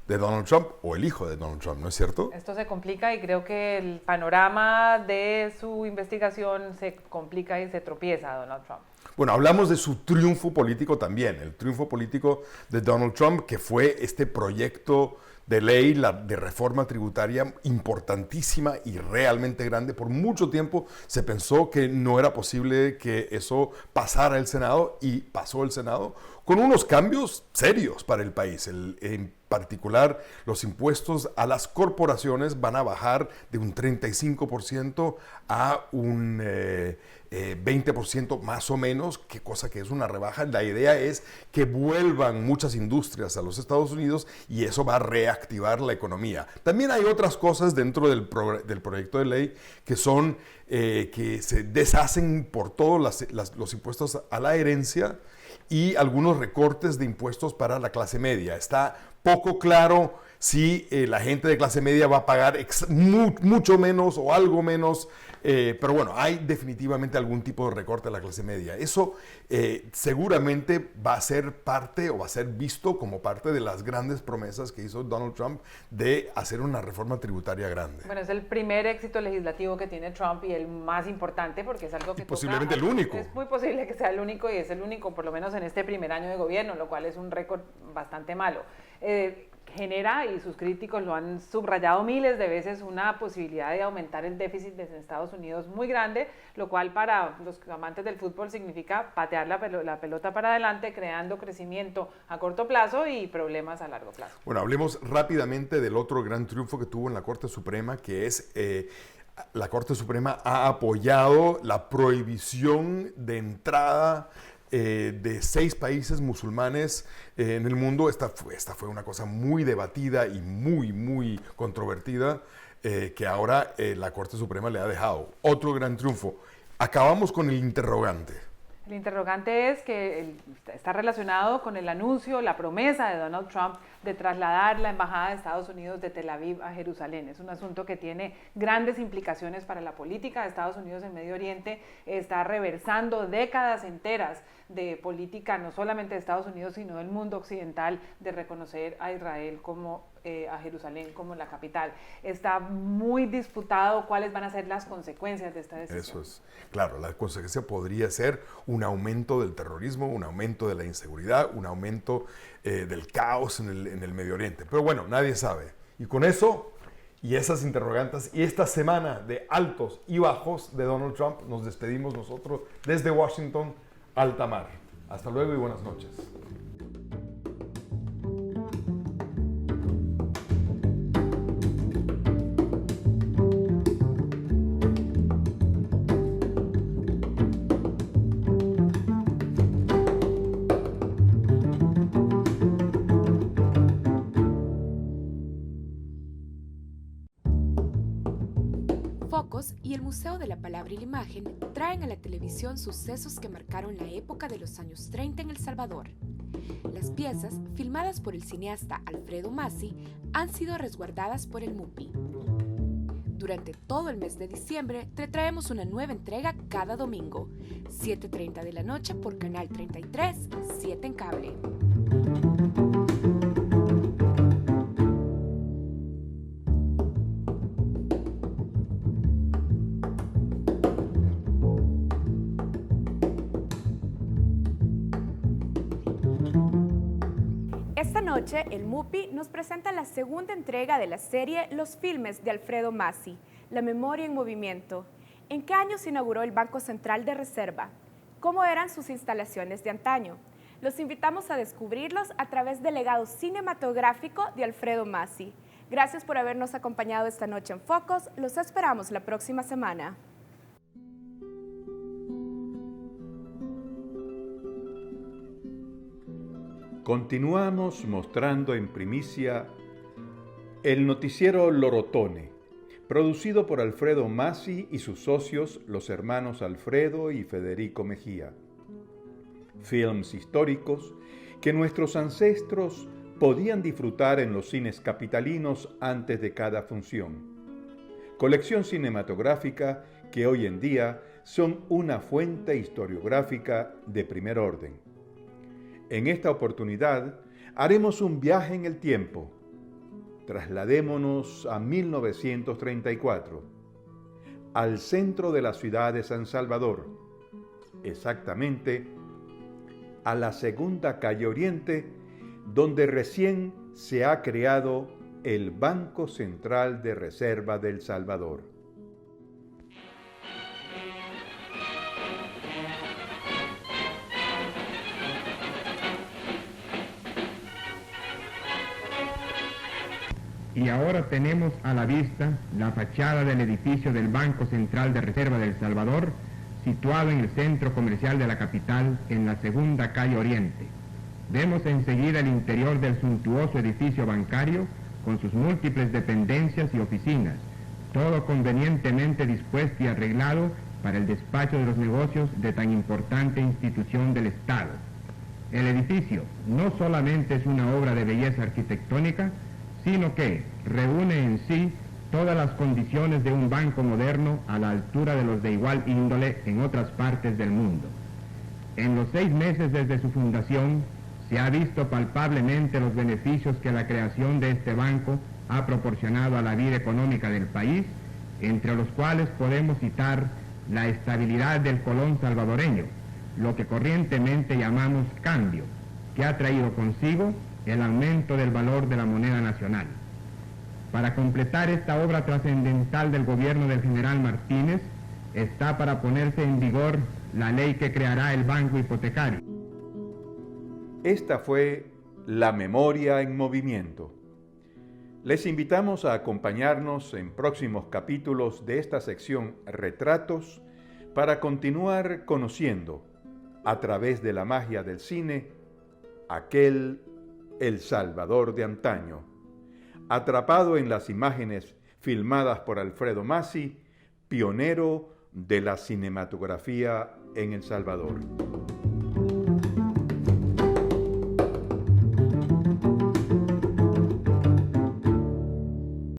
de Donald Trump o el hijo de Donald Trump, ¿no es cierto? Esto se complica y creo que el panorama de su investigación se complica y se tropieza a Donald Trump. Bueno, hablamos de su triunfo político también, el triunfo político de Donald Trump, que fue este proyecto de ley de reforma tributaria importantísima y realmente grande. Por mucho tiempo se pensó que no era posible que eso pasara el Senado y pasó el Senado con unos cambios serios para el país. particular, los impuestos a las corporaciones van a bajar de un 35% a un 20% más o menos, que cosa que es una rebaja. La idea es que vuelvan muchas industrias a los Estados Unidos y eso va a reactivar la economía. También hay otras cosas dentro del proyecto de ley que son que se deshacen por todos los impuestos a la herencia y algunos recortes de impuestos para la clase media. Está poco claro si la gente de clase media va a pagar mucho menos o algo menos, pero bueno, hay definitivamente algún tipo de recorte a la clase media. Eso seguramente va a ser parte o va a ser visto como parte de las grandes promesas que hizo Donald Trump de hacer una reforma tributaria grande. Bueno, es el primer éxito legislativo que tiene Trump y el más importante porque es algo que posiblemente el único. Es muy posible que sea el único y es el único, por lo menos en este primer año de gobierno, lo cual es un récord bastante malo. Genera, y sus críticos lo han subrayado miles de veces, una posibilidad de aumentar el déficit desde Estados Unidos muy grande, lo cual para los amantes del fútbol significa patear la pelota para adelante, creando crecimiento a corto plazo y problemas a largo plazo. Bueno, hablemos rápidamente del otro gran triunfo que tuvo en la Corte Suprema, que es la Corte Suprema ha apoyado la prohibición de entrada de 6 países musulmanes en el mundo. Esta fue una cosa muy debatida y muy controvertida que ahora la Corte Suprema le ha dejado. Otro gran triunfo. Acabamos con el interrogante. El interrogante es que está relacionado con el anuncio, la promesa de Donald Trump de trasladar la Embajada de Estados Unidos de Tel Aviv a Jerusalén. Es un asunto que tiene grandes implicaciones para la política de Estados Unidos en Medio Oriente. Está reversando décadas enteras de política, no solamente de Estados Unidos, sino del mundo occidental, de reconocer a Israel como a Jerusalén como la capital. Está muy disputado cuáles van a ser las consecuencias de esta decisión. Eso es, claro, la consecuencia podría ser un aumento del terrorismo, un aumento de la inseguridad, un aumento del caos en el Medio Oriente. Pero bueno, nadie sabe. Y con eso y esas interrogantes y esta semana de altos y bajos de Donald Trump, nos despedimos nosotros desde Washington, alta mar. Hasta luego y buenas noches. Focos y el Museo de la Palabra y la Imagen traen a la televisión sucesos que marcaron la época de los años 30 en El Salvador. Las piezas, filmadas por el cineasta Alfredo Massi, han sido resguardadas por el MUPI. Durante todo el mes de diciembre te traemos una nueva entrega cada domingo, 7:30 de la noche por Canal 33, 7 en cable. Esta noche, el MUPI nos presenta la segunda entrega de la serie Los Filmes de Alfredo Massi, La Memoria en Movimiento. ¿En qué año se inauguró el Banco Central de Reserva? ¿Cómo eran sus instalaciones de antaño? Los invitamos a descubrirlos a través del legado cinematográfico de Alfredo Massi. Gracias por habernos acompañado esta noche en Focos. Los esperamos la próxima semana. Continuamos mostrando en primicia el noticiero Lorotone, producido por Alfredo Massi y sus socios, los hermanos Alfredo y Federico Mejía. Films históricos que nuestros ancestros podían disfrutar en los cines capitalinos antes de cada función. Colección cinematográfica que hoy en día son una fuente historiográfica de primer orden. En esta oportunidad haremos un viaje en el tiempo. Trasladémonos a 1934, al centro de la ciudad de San Salvador, exactamente a la segunda calle Oriente, donde recién se ha creado el Banco Central de Reserva de El Salvador. Y ahora tenemos a la vista la fachada del edificio del Banco Central de Reserva de El Salvador, situado en el centro comercial de la capital, en la segunda calle Oriente. Vemos enseguida el interior del suntuoso edificio bancario, con sus múltiples dependencias y oficinas, todo convenientemente dispuesto y arreglado para el despacho de los negocios de tan importante institución del Estado. El edificio no solamente es una obra de belleza arquitectónica, sino que reúne en sí todas las condiciones de un banco moderno a la altura de los de igual índole en otras partes del mundo. En los 6 meses desde su fundación, se ha visto palpablemente los beneficios que la creación de este banco ha proporcionado a la vida económica del país, entre los cuales podemos citar la estabilidad del colón salvadoreño, lo que corrientemente llamamos cambio, que ha traído consigo el aumento del valor de la moneda nacional. Para completar esta obra trascendental del gobierno del general Martínez, está para ponerse en vigor la ley que creará el banco hipotecario. Esta fue La Memoria en Movimiento. Les invitamos a acompañarnos en próximos capítulos de esta sección Retratos para continuar conociendo, a través de la magia del cine, aquel El Salvador de antaño, atrapado en las imágenes filmadas por Alfredo Masi, pionero de la cinematografía en El Salvador.